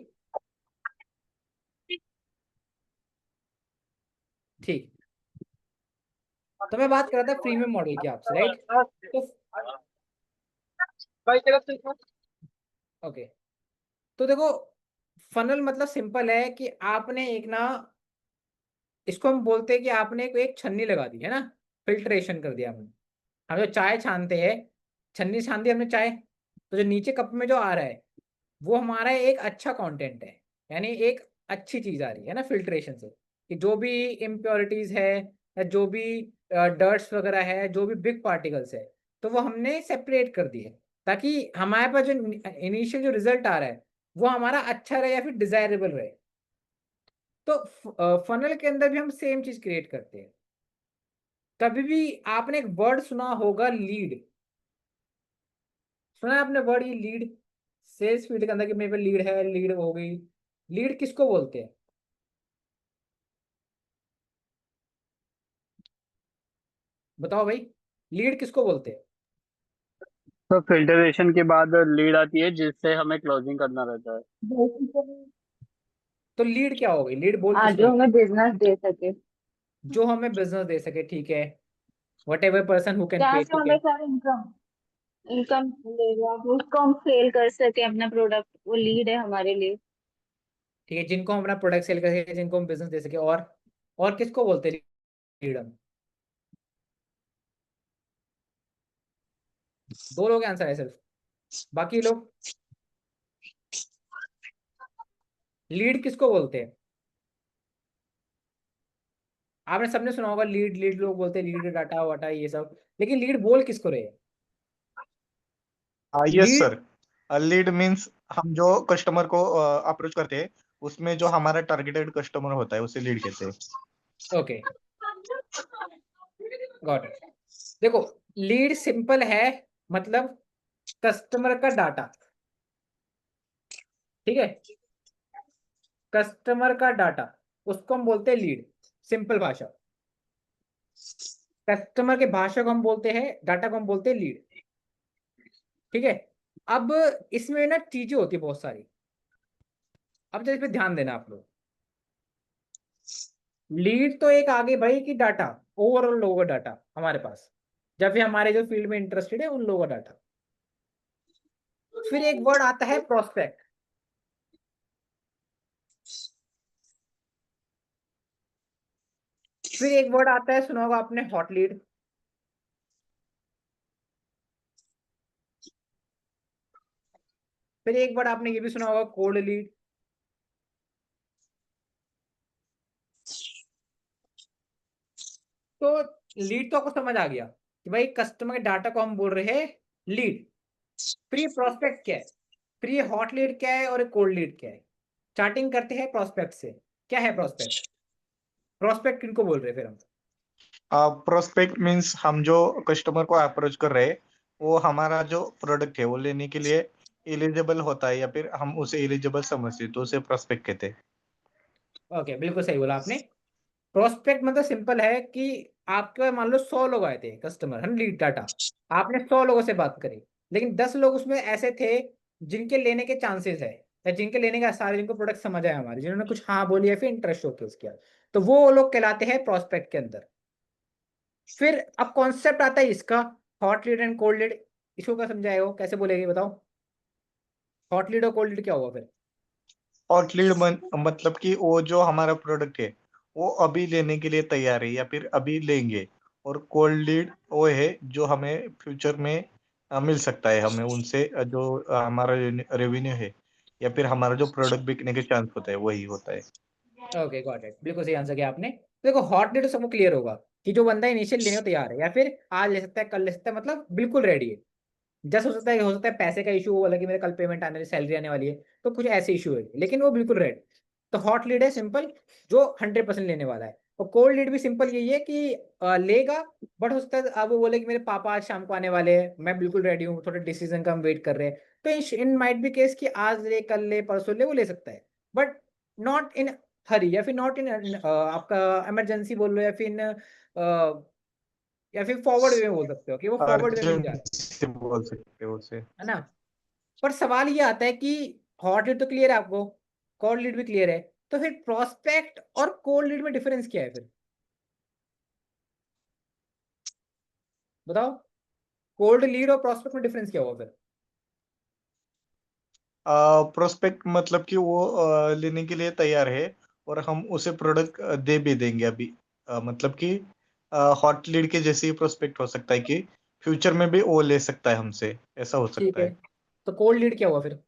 Speaker 1: ठीक, तो मैं बात कर रहा था प्रीमियम मॉडल की आपसे, राइट? तो ओके, तो देखो, फनल मतलब सिंपल है कि आपने एक ना, इसको हम बोलते हैं कि आपने एक छन्नी लगा दी है ना, फिल्ट्रेशन कर दिया हमने। हम जो चाय छानते हैं, छन्नी छान दी हमने चाय, तो जो नीचे कप में जो आ रहा है वो हमारा एक अच्छा कंटेंट है, यानी एक अच्छी चीज आ रही है ना फिल्ट्रेशन से, कि जो भी इम्प्योरिटीज है या जो भी डर्ट्स वगैरह है, जो भी बिग पार्टिकल्स है, तो वो हमने सेपरेट कर दिए, ताकि हमारे पास जो इनिशियल जो रिजल्ट आ रहा है वो हमारा अच्छा रहे या फिर डिजायरेबल रहे। तो फनल के अंदर भी हम सेम चीज क्रिएट करते हैं। कभी भी आपने एक वर्ड सुना होगा, लीड। सुना है आपने वर्ड ये लीड? सेल्स फील्ड के अंदर कि मेरे पे लीड है, लीड हो गई। लीड किसको बोलते हैं? बताओ भाई, लीड किसको बोलते हैं?
Speaker 2: तो फिल्टरेशन के बाद लीड आती है जिससे हमें क्लोजिंग करना रहता है।
Speaker 3: बेसिकली
Speaker 1: तो लीड क्या हो गई? लीड बोल
Speaker 3: हाँ,
Speaker 1: किसको
Speaker 3: जो
Speaker 1: रहे?
Speaker 3: हमें बिजनेस दे सके,
Speaker 1: जो हमें बिजनेस दे सके, ठीक है। What ever person who can
Speaker 3: जहाँ
Speaker 1: पे,
Speaker 3: से
Speaker 1: ठीक है।
Speaker 3: हमें सर इनकम इनकम मिलेगा, तो उसको हम सेल कर सके अपना प्रोडक्ट, वो लीड है हमारे लिए।
Speaker 1: ठीक है, जिनको हम अपना प्रोडक्ट सेल कर सके, जिनको हम बिजनेस दे सके। और किसको बोलते हैं लीड हम? दो लोग आंसर है सिर्फ, बाकी लोग। लीड किसको बोलते हैं? आपने सबने सुना होगा लीड, लीड लोग बोलते हैं, लीड डाटा वाटा ये सब, लेकिन लीड बोल किसको रहे?
Speaker 6: Yes
Speaker 1: lead.
Speaker 6: Sir. Lead means हम जो कस्टमर को अप्रोच करते हैं, उसमें जो हमारा टारगेटेड कस्टमर होता है उसे लीड कहते हैं।
Speaker 1: Okay, got it. देखो, लीड सिंपल है, मतलब कस्टमर का डाटा, ठीक है। कस्टमर का डाटा, उसको हम बोलते हैं लीड, सिंपल भाषा। कस्टमर के भाषा को हम बोलते हैं, डाटा को हम बोलते हैं लीड, ठीक है। अब इसमें ना चीजें होती है बहुत सारी। अब जरा इस पे ध्यान देना आप लोग। लीड तो एक आगे भाई की डाटा, ओवरऑल लोगों का डाटा हमारे पास, जब भी हमारे जो फील्ड में इंटरेस्टेड है उन लोगों का डाटा। फिर एक वर्ड आता है प्रोस्पेक्ट। फिर एक वर्ड आता है, सुना होगा आपने, हॉट लीड। फिर एक वर्ड आपने ये भी सुना होगा, कोल्ड लीड। तो लीड तो आपको समझ आ गया कि भाई कस्टमर के डाटा को हम बोल रहे हैं लीड। फिर ये प्रोस्पेक्ट क्या है? फिर ये हॉट लीड क्या है और ये कोल्ड लीड क्या है? स्टार्टिंग करते हैं प्रोस्पेक्ट से। क्या है प्रोस्पेक्ट? प्रोस्पेक्ट किनको बोल रहे हैं फिर हम?
Speaker 6: प्रोस्पेक्ट मीन्स हम जो कस्टमर को अप्रोच कर रहे हैं, वो हमारा जो प्रोडक्ट है वो लेने के लिए एलिजिबल होता है या फिर हम उसे एलिजिबल समझते हैं, तो उसे प्रोस्पेक्ट कहते हैं।
Speaker 1: ओके, बिल्कुल सही बोला आपने। प्रोस्पेक्ट मतलब सिंपल है कि आपके मान लो 100 लोग आए थे कस्टमर, है लीड डाटा। आपने 100 लोगों से बात करी, लेकिन 10 लोग उसमें ऐसे थे जिनके लेने के चांसेस है, या जिनके लेने का सारे, जिनको प्रोडक्ट समझ आया हमारे, जिन्होंने कुछ हाँ बोली या फिर इंटरेस्ट शोकेस किया, तो वो लोग कहलाते हैं प्रोस्पेक्ट के अंदर। फिर अब कॉन्सेप्ट आता है इसका, hot lead and cold lead. इसको क्या समझाएगा वो, कैसे बोलेगी बताओ? हॉट लीड और कोल्ड लीड क्या होगा फिर?
Speaker 6: हॉट लीड मतलब कि वो जो हमारा प्रोडक्ट है वो अभी लेने के लिए तैयार है या फिर अभी लेंगे। और कोल्ड लीड वो है जो हमें फ्यूचर में मिल सकता है, हमें उनसे जो हमारा रेवेन्यू है या फिर हमारा जो प्रोडक्ट बिकने के चांस होता है वही होता है।
Speaker 1: ओके, गॉट इट, बिल्कुल सही आंसर किया आपने। देखो, हॉट लीड तो सबको क्लियर होगा कि जो बंदा इनिशियल लेने को तैयार है, या फिर आज ले सकता है, कल ले सकता है, मतलब बिल्कुल रेडी है। जस्ट हो सकता है पैसे का इशू हो, लगे मेरे कल पेमेंट आने वाली, सैलरी आने वाली है, तो कुछ ऐसे इशू है, लेकिन वो बिल्कुल रेडी। तो हॉट लीड है सिंपल, जो 100% लेने वाला है। और कोल्ड लीड भी सिंपल यही है कि लेगा, बट हो सकता है अब वो बोले कि मेरे पापा आज शाम को आने वाले हैं, मैं बिल्कुल रेडी हूँ, थोड़ा डिसीजन का हम वेट कर रहे हैं। तो इन माइट बी केस कि आज ले, कल ले, परसों ले, वो ले सकता है, बट नॉट इन हरी, या फिर नॉट इन आपका इमरजेंसी बोल लो, या फिर फॉरवर्ड वे में बोल सकते हो कि वो फॉरवर्ड वे में नहीं जा रहा
Speaker 6: अर्जेंट बोल सकते हो उसे।
Speaker 1: है ना। पर सवाल ये आता है कि हॉट लीड तो क्लियर है आपको, कोल्ड लीड भी क्लियर है, तो फिर प्रोस्पेक्ट और कोल्ड लीड में डिफरेंस क्या है फिर? बताओ, कोल्ड लीड और प्रोस्पेक्ट में डिफरेंस क्या होगा फिर?
Speaker 6: प्रोस्पेक्ट मतलब कि वो लेने के लिए तैयार है और हम उसे प्रोडक्ट दे भी देंगे अभी। मतलब कि हॉट लीड के जैसे ही प्रोस्पेक्ट हो सकता है कि फ्यूचर में भी वो ले सकता है हमसे, ऐसा हो
Speaker 1: ठीक
Speaker 6: सकता
Speaker 1: है,
Speaker 6: है।
Speaker 1: तो कोल्ड लीड क्या हुआ फिर?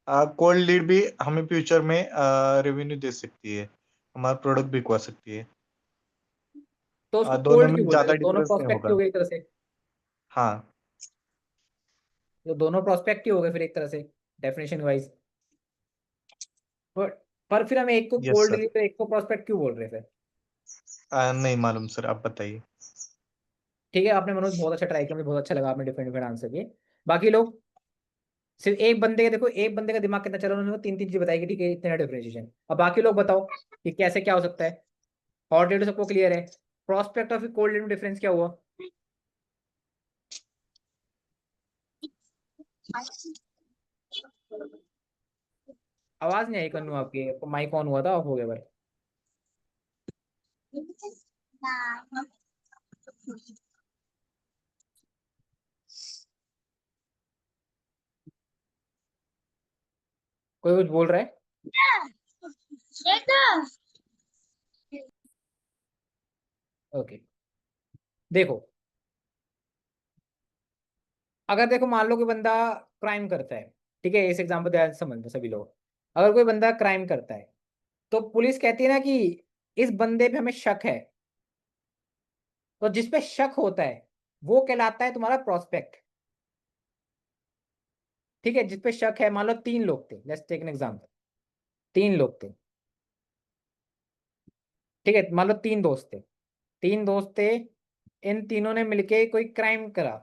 Speaker 6: कोल्ड लीड भी हमें फ्यूचर में रेवेन्यू दे सकती है, हमारा प्रोडक्ट बिकवा सकती है।
Speaker 1: तो उसको
Speaker 6: दोनों
Speaker 1: कोल्ड
Speaker 6: में
Speaker 1: क्यों बोलते
Speaker 6: ज्यादा
Speaker 1: हैं? दोनों
Speaker 6: डिफरेंस नहीं
Speaker 1: प्रोस्पेक्ट
Speaker 6: होगा।
Speaker 1: हो गए एक तरह से,
Speaker 6: हाँ,
Speaker 1: तो दोनों प्रोस्पेक्ट हो गए फिर एक तरह से डेफिनेशन वाइज। पर पर फिर हमें एक को
Speaker 6: यस
Speaker 1: कोल्ड
Speaker 6: सर।
Speaker 1: लीड और एक को प्रोस्पेक्ट क्यों बोल रहे हैं फिर?
Speaker 6: नहीं मालूम सर, आप बताइए।
Speaker 1: ठीक है, आपने मनोज बहुत अच्छा ट्राई किया, मुझे बहुत अच्छा लगा आपने डिफरेंट डिफरेंट आंसर किए। बाकी लोग, सिर्फ एक बंदे का देखो, एक बंदे का दिमाग कितना चला, उन्होंने तीन तीन चीज बताई कि ठीक है इतना डिफरेंशिएशन। अब बाकी लोग बताओ कि कैसे क्या हो सकता है। हॉट लीड सबको क्लियर है, प्रोस्पेक्ट और फिर कोल्ड लीड में डिफरेंस क्या हुआ? आवाज नहीं आई कन्नू आपकी, माइक ऑन हुआ था, ऑफ हो गया भाई। कोई कुछ बोल रहा है? ओके, देखो, अगर देखो मान लो कोई बंदा क्राइम करता है, ठीक है, इस एग्जाम्पल ध्यान से समझना सभी लोग। अगर कोई बंदा क्राइम करता है तो पुलिस कहती है ना कि इस बंदे पे हमें शक है, तो जिस पे शक होता है वो कहलाता है तुम्हारा प्रोस्पेक्ट। ठीक है, जिस पे शक है, मान लो तीन लोग थे, लेट्स टेक एन एग्जांपल, तीन लोग थे, ठीक है, मान लो तीन दोस्त थे, तीन दोस्त थे, इन तीनों ने मिलके कोई क्राइम करा,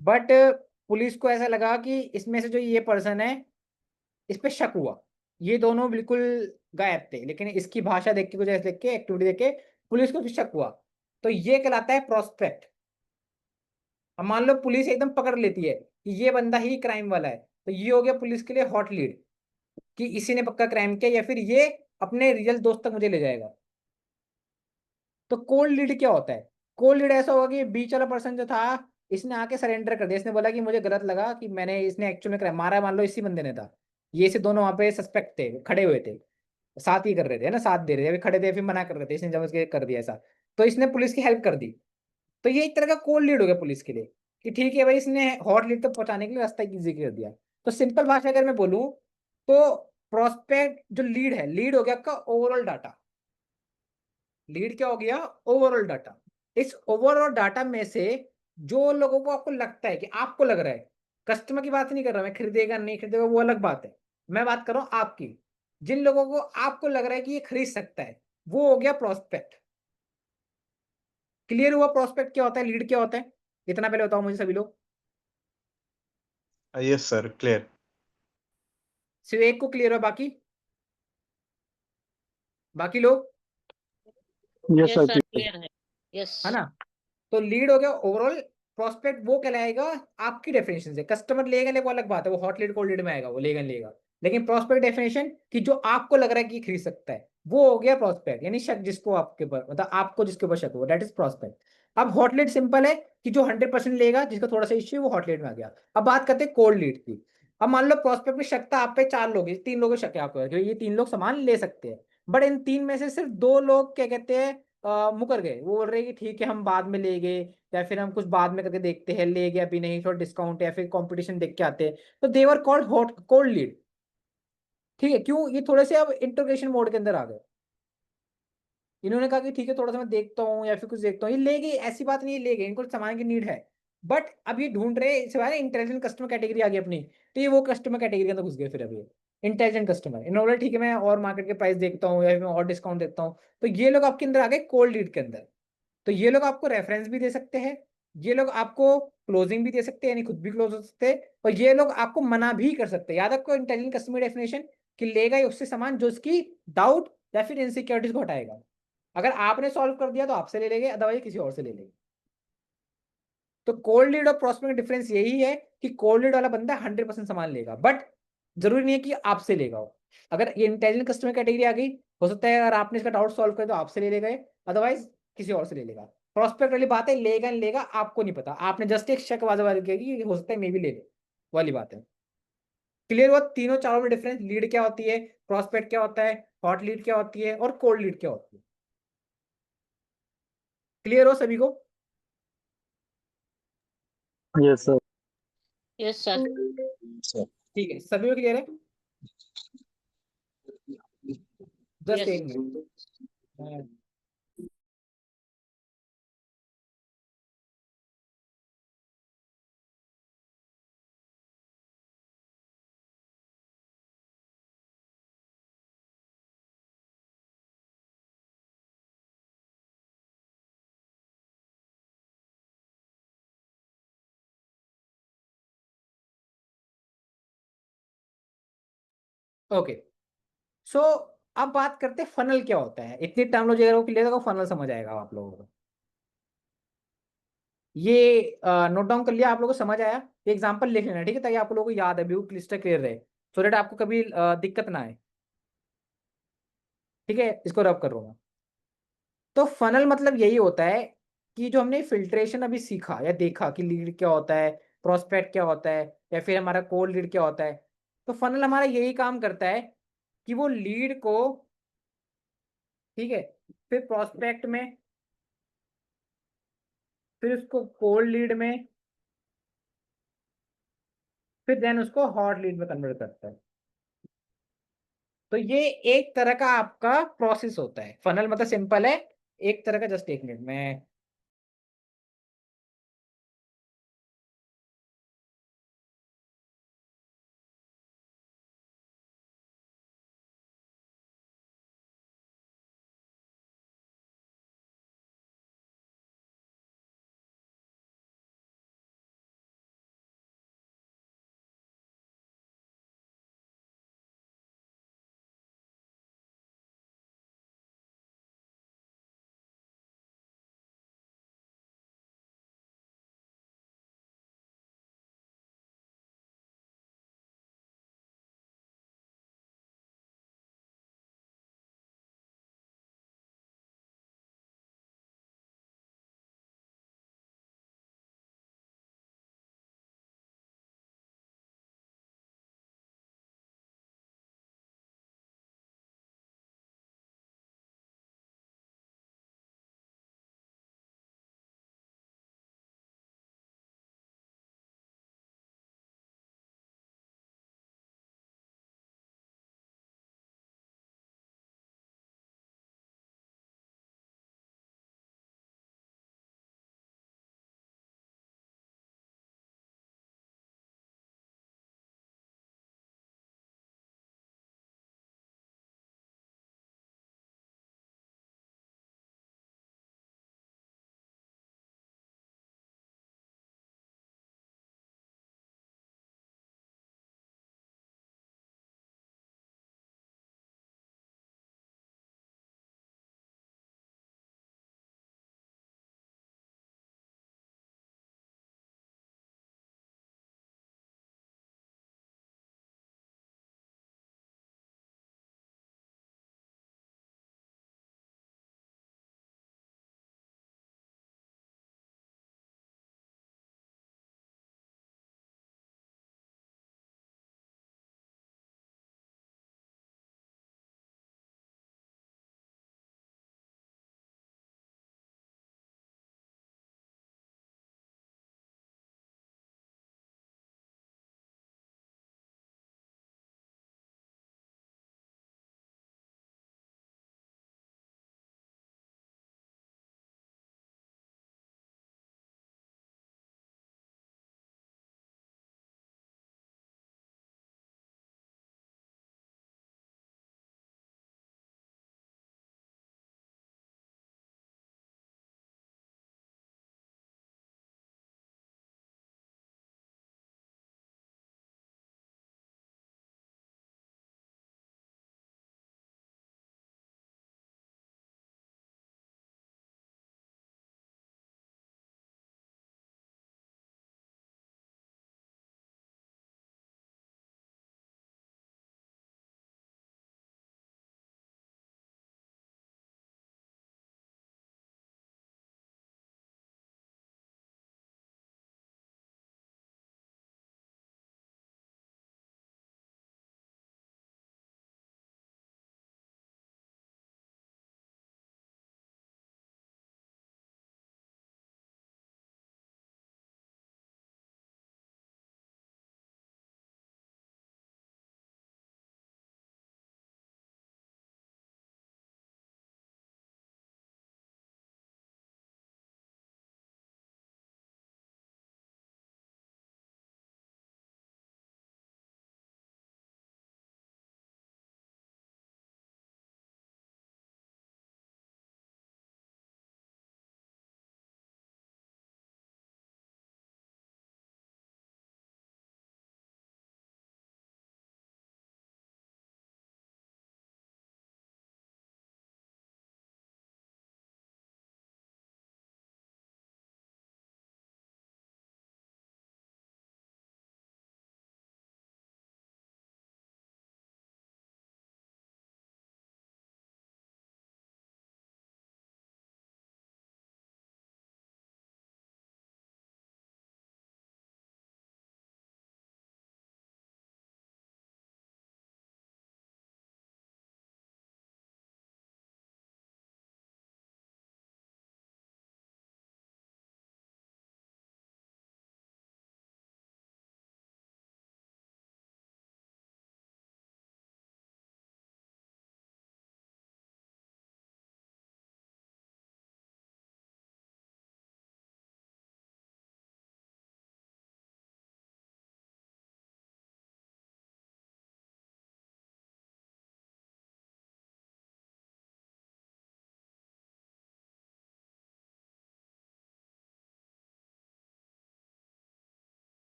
Speaker 1: बट पुलिस को ऐसा लगा कि इसमें से जो ये पर्सन है इस पे शक हुआ, ये दोनों बिल्कुल गायब थे, लेकिन इसकी भाषा देख के, कुछ ऐसे देख के, एक्टिविटी देख के पुलिस को भी शक हुआ, तो ये कहलाता है प्रोस्पेक्ट। अब मान लो पुलिस एकदम पकड़ लेती है कि ये बंदा ही क्राइम वाला है, तो ये हो गया पुलिस के लिए हॉट लीड, कि इसी ने पक्का क्राइम किया या फिर ये अपने रियल दोस्त तक मुझे ले जाएगा। तो कोल्ड लीड क्या होता है? कोल्ड लीड ऐसा होगा कि बीच वाला पर्सन जो था, इसने आके सरेंडर कर दिया, इसने बोला कि मुझे गलत लगा कि मैंने, इसने एक्चुअल में क्राइम मारा, मान लो इसी बंदे ने था, ये से दोनों वहां पे सस्पेक्ट थे, खड़े हुए थे, साथ ही कर रहे थे ना, साथ दे रहे थे, अभी खड़े थे फिर मना कर रहे थे, इसने जब उसके कर दिया ऐसा, तो इसने पुलिस की हेल्प कर दी। तो ये एक तरह का कोल्ड लीड हो गया पुलिस के लिए, कि ठीक है भाई, इसने हॉट लीड तक पहुंचाने के लिए रास्ता इजी कर दिया। तो सिंपल भाषा अगर मैं बोलूं, तो प्रोस्पेक्ट जो लीड है, लीड हो गया आपका ओवरऑल डाटा। लीड क्या हो गया? Overall data. इस ओवरऑल डाटा में से जो लोगों को आपको लगता है, कि आपको लग रहा है, कस्टमर की बात नहीं कर रहा मैं, खरीदेगा नहीं खरीदेगा वो अलग बात है, मैं बात कर रहा हूं आपकी, जिन लोगों को आपको लग रहा है कि ये खरीद सकता है, वो हो गया प्रोस्पेक्ट। क्लियर हुआ प्रोस्पेक्ट क्या होता है, लीड क्या होता है? इतना पहले बताओ मुझे सभी लोग।
Speaker 6: Yes sir, clear.
Speaker 1: सिर्फ एक को क्लियर हुआ, बाकी बाकी लोग?
Speaker 2: Yes
Speaker 5: yes
Speaker 2: sir
Speaker 5: sir, clear है। यस।
Speaker 1: है ना? तो लीड हो गया ओवरऑल, प्रोस्पेक्ट वो कहलाएगा आपकी डेफिनेशन से, कस्टमर लेगा ले वो अलग बात है, वो हॉट लीड कोल्ड लीड में आएगा, वो लेगा लेगा, लेकिन प्रोस्पेक्ट डेफिनेशन कि जो आपको लग रहा है कि खरीद सकता है, वो हो गया प्रोस्पेक्ट, यानी शक जिसको आपके ऊपर, मतलब आपको जिसके ऊपर शक हो, दैट इज प्रोस्पेक्ट। अब हॉट लीड सिंपल है कि जो 100% लेगा, जिसका थोड़ा सा इश्यू, वो हॉट लीड में आ गया। अब बात करते हैं कोल्ड लीड की। अब मान लो प्रोस्पेक्ट में शक था आप पे, चार लोग, तीन लोगों को शक है आपको कि ये तीन लोग सामान ले सकते हैं, बट इन तीन में से सिर्फ दो लोग क्या कहते हैं, मुकर गए, वो बोल रहे हैं कि ठीक है हम बाद में ले गए, या फिर हम कुछ बाद में करके देखते हैं, ले गया भी नहीं, थोड़ा डिस्काउंट या फिर कंपटीशन देख के आते हैं, तो देवर कॉल्ड हॉट कोल्ड लीड। ठीक है, क्यों? ये थोड़े से अब इंटरोगेशन मोड के अंदर आ गए, इन्होंने कहा कि ठीक है थोड़ा सा मैं देखता हूँ या फिर कुछ देखता हूँ, ये ले गए, ऐसी बात नहीं है, ले गए, इनको सामान की नीड है, बट अब ये ढूंढ रहे, सिवाय इंटेलिजेंट कस्टमर कैटेगरी आ गई अपनी, तो ये वो कस्टमर कैटेगरी के अंदर घुस गए फिर अभी, इंटेलिजेंट कस्टमर, इन्होंने ठीक है मैं और मार्केट के प्राइस देखता हूँ या फिर मैं और डिस्काउंट देखता हूँ, तो ये लोग आपके अंदर आ गए कोल्ड लीड के अंदर। तो ये लोग आपको रेफरेंस भी दे सकते हैं, ये लोग आपको क्लोजिंग भी दे सकते हैं, यानी खुद भी क्लोज हो सकते हैं, और ये लोग आपको मना भी कर सकते हैं। याद रखो इंटेलिजेंट कस्टमर डेफिनेशन, कि लेगा ही उससे सामान जो उसकी डाउट या फिर इनसिक्योरिटीज को हटाएगा। अगर आपने सॉल्व कर दिया तो आपसे ले लेंगे, अदरवाइज किसी और से ले लेंगे। तो कोल्ड लीड और प्रोस्पेक्ट डिफरेंस यही है कि कोल्ड लीड वाला बंदा 100% सामान लेगा, बट जरूरी नहीं है कि आपसे लेगा हो। अगर ये इंटेलिजेंट कस्टमर कैटेगरी आ गई, हो सकता है अगर आपने इसका डाउट सॉल्व कर तो आपसे ले लेगा, अदरवाइज किसी और से ले लेगा। प्रोस्पेक्ट वाली बात है, लेगा नहीं लेगा आपको नहीं पता, आपने जस्ट एक शक वाली किया कि हो सकता है मे भी ले ले, वाली बात है। क्लियर हुआ तीनों चारों में डिफरेंस, लीड क्या होती है, प्रोस्पेक्ट क्या होता है, हॉट लीड क्या होती है, और कोल्ड लीड क्या होती है? क्लियर हो सभी को?
Speaker 2: Yes sir.
Speaker 5: Yes sir.
Speaker 1: ठीक है, सभी को क्लियर है? Just
Speaker 5: yes.
Speaker 1: एक मिनट। ओके, सो अब बात करते हैं फनल क्या होता है। इतनी टर्मिनोलॉजी अगर वो क्लियर होगा, फनल समझ आएगा आप लोगों को। ये नोट डाउन कर लिया आप लोगों को, समझ आया? ये एग्जांपल लिख लेना, ठीक है, ताकि आप लोगों को याद है, व्यू क्लिस्टर क्लियर रहे, सो दैट आपको कभी दिक्कत ना आए। ठीक है, इसको रब कर रहा हूँ मैं। तो फनल मतलब यही होता है कि जो हमने फिल्ट्रेशन अभी सीखा या देखा कि लीड क्या होता है, प्रोस्पेक्ट क्या होता है, या फिर हमारा कोल्ड लीड क्या होता है, तो फनल हमारा यही काम करता है कि वो लीड को, ठीक है, फिर प्रोस्पेक्ट में, फिर उसको कोल्ड लीड में, फिर देन उसको हॉट लीड में कन्वर्ट करता है। तो ये एक तरह का आपका प्रोसेस होता है। फनल मतलब सिंपल है, एक तरह का। जस्ट एक मिनट में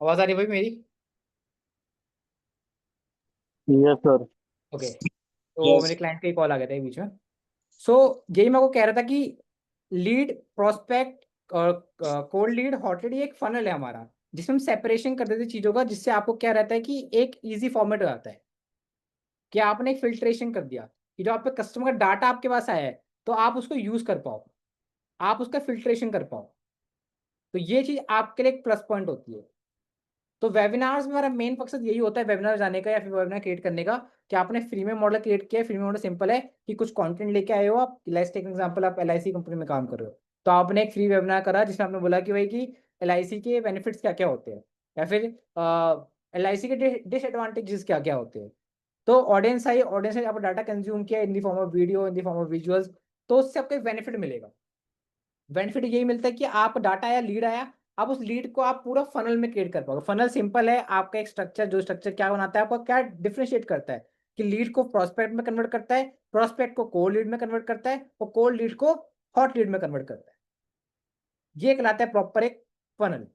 Speaker 1: आवाज आ रही है भाई मेरी?
Speaker 2: Yes sir.
Speaker 1: ओके, तो मेरे क्लाइंट का कॉल आ गया था बीच में। सो यही मैं को कह रहा था कि लीड, प्रोस्पेक्ट और कोल्ड लीड, हॉट लीड, ये एक फनल है हमारा, जिसमें हम सेपरेशन कर देते हैं चीजों का, जिससे आपको क्या रहता है कि एक इजी फॉर्मेट हो जाता है कि आपने एक फिल्ट्रेशन कर दिया कि जो आपके कस्टमर का डाटा आपके पास आया है तो आप उसको यूज कर पाओ, आप उसका फिल्ट्रेशन कर पाओ। तो ये चीज आपके लिए एक प्लस पॉइंट होती है। तो वेबिनार्स में हमारा मेन मकसद यही होता है वेबिनार जाने का या फिर वेबिनार क्रिएट करने का, कि आपने फ्री में मॉडल क्रिएट किया है। फ्री में मॉडल सिंपल है कि कुछ कंटेंट लेके आए हो आप, लेट्स टेक एग्जांपल, आप LIC कंपनी में काम कर रहे हो, तो आपने एक फ्री वेबिनार करा जिसमें आपने बोला कि भाई कि LIC के बेनिफिट्स क्या क्या होते हैं, या फिर LIC के डिसएडवांटेजेस क्या क्या होते हैं। तो ऑडियंस आई, ऑडियंस ने आपका डाटा कंज्यूम किया in the form of video, in the form of visuals, तो उससे आपको एक बेनिफिट मिलेगा। बेनिफिट यही मिलता है कि आप डाटा आया, लीड आया, आप उस लीड को आप पूरा फनल में क्रिएट कर पाओगे। फनल सिंपल है, आपका एक स्ट्रक्चर, जो स्ट्रक्चर क्या बनाता है, आपका क्या डिफरेंशिएट करता है कि लीड को प्रोस्पेक्ट में कन्वर्ट करता है, प्रोस्पेक्ट को कोल्ड लीड में कन्वर्ट करता है, और कोल्ड लीड को हॉट लीड में कन्वर्ट करता है। ये कहलाता है प्रॉपर एक फनल।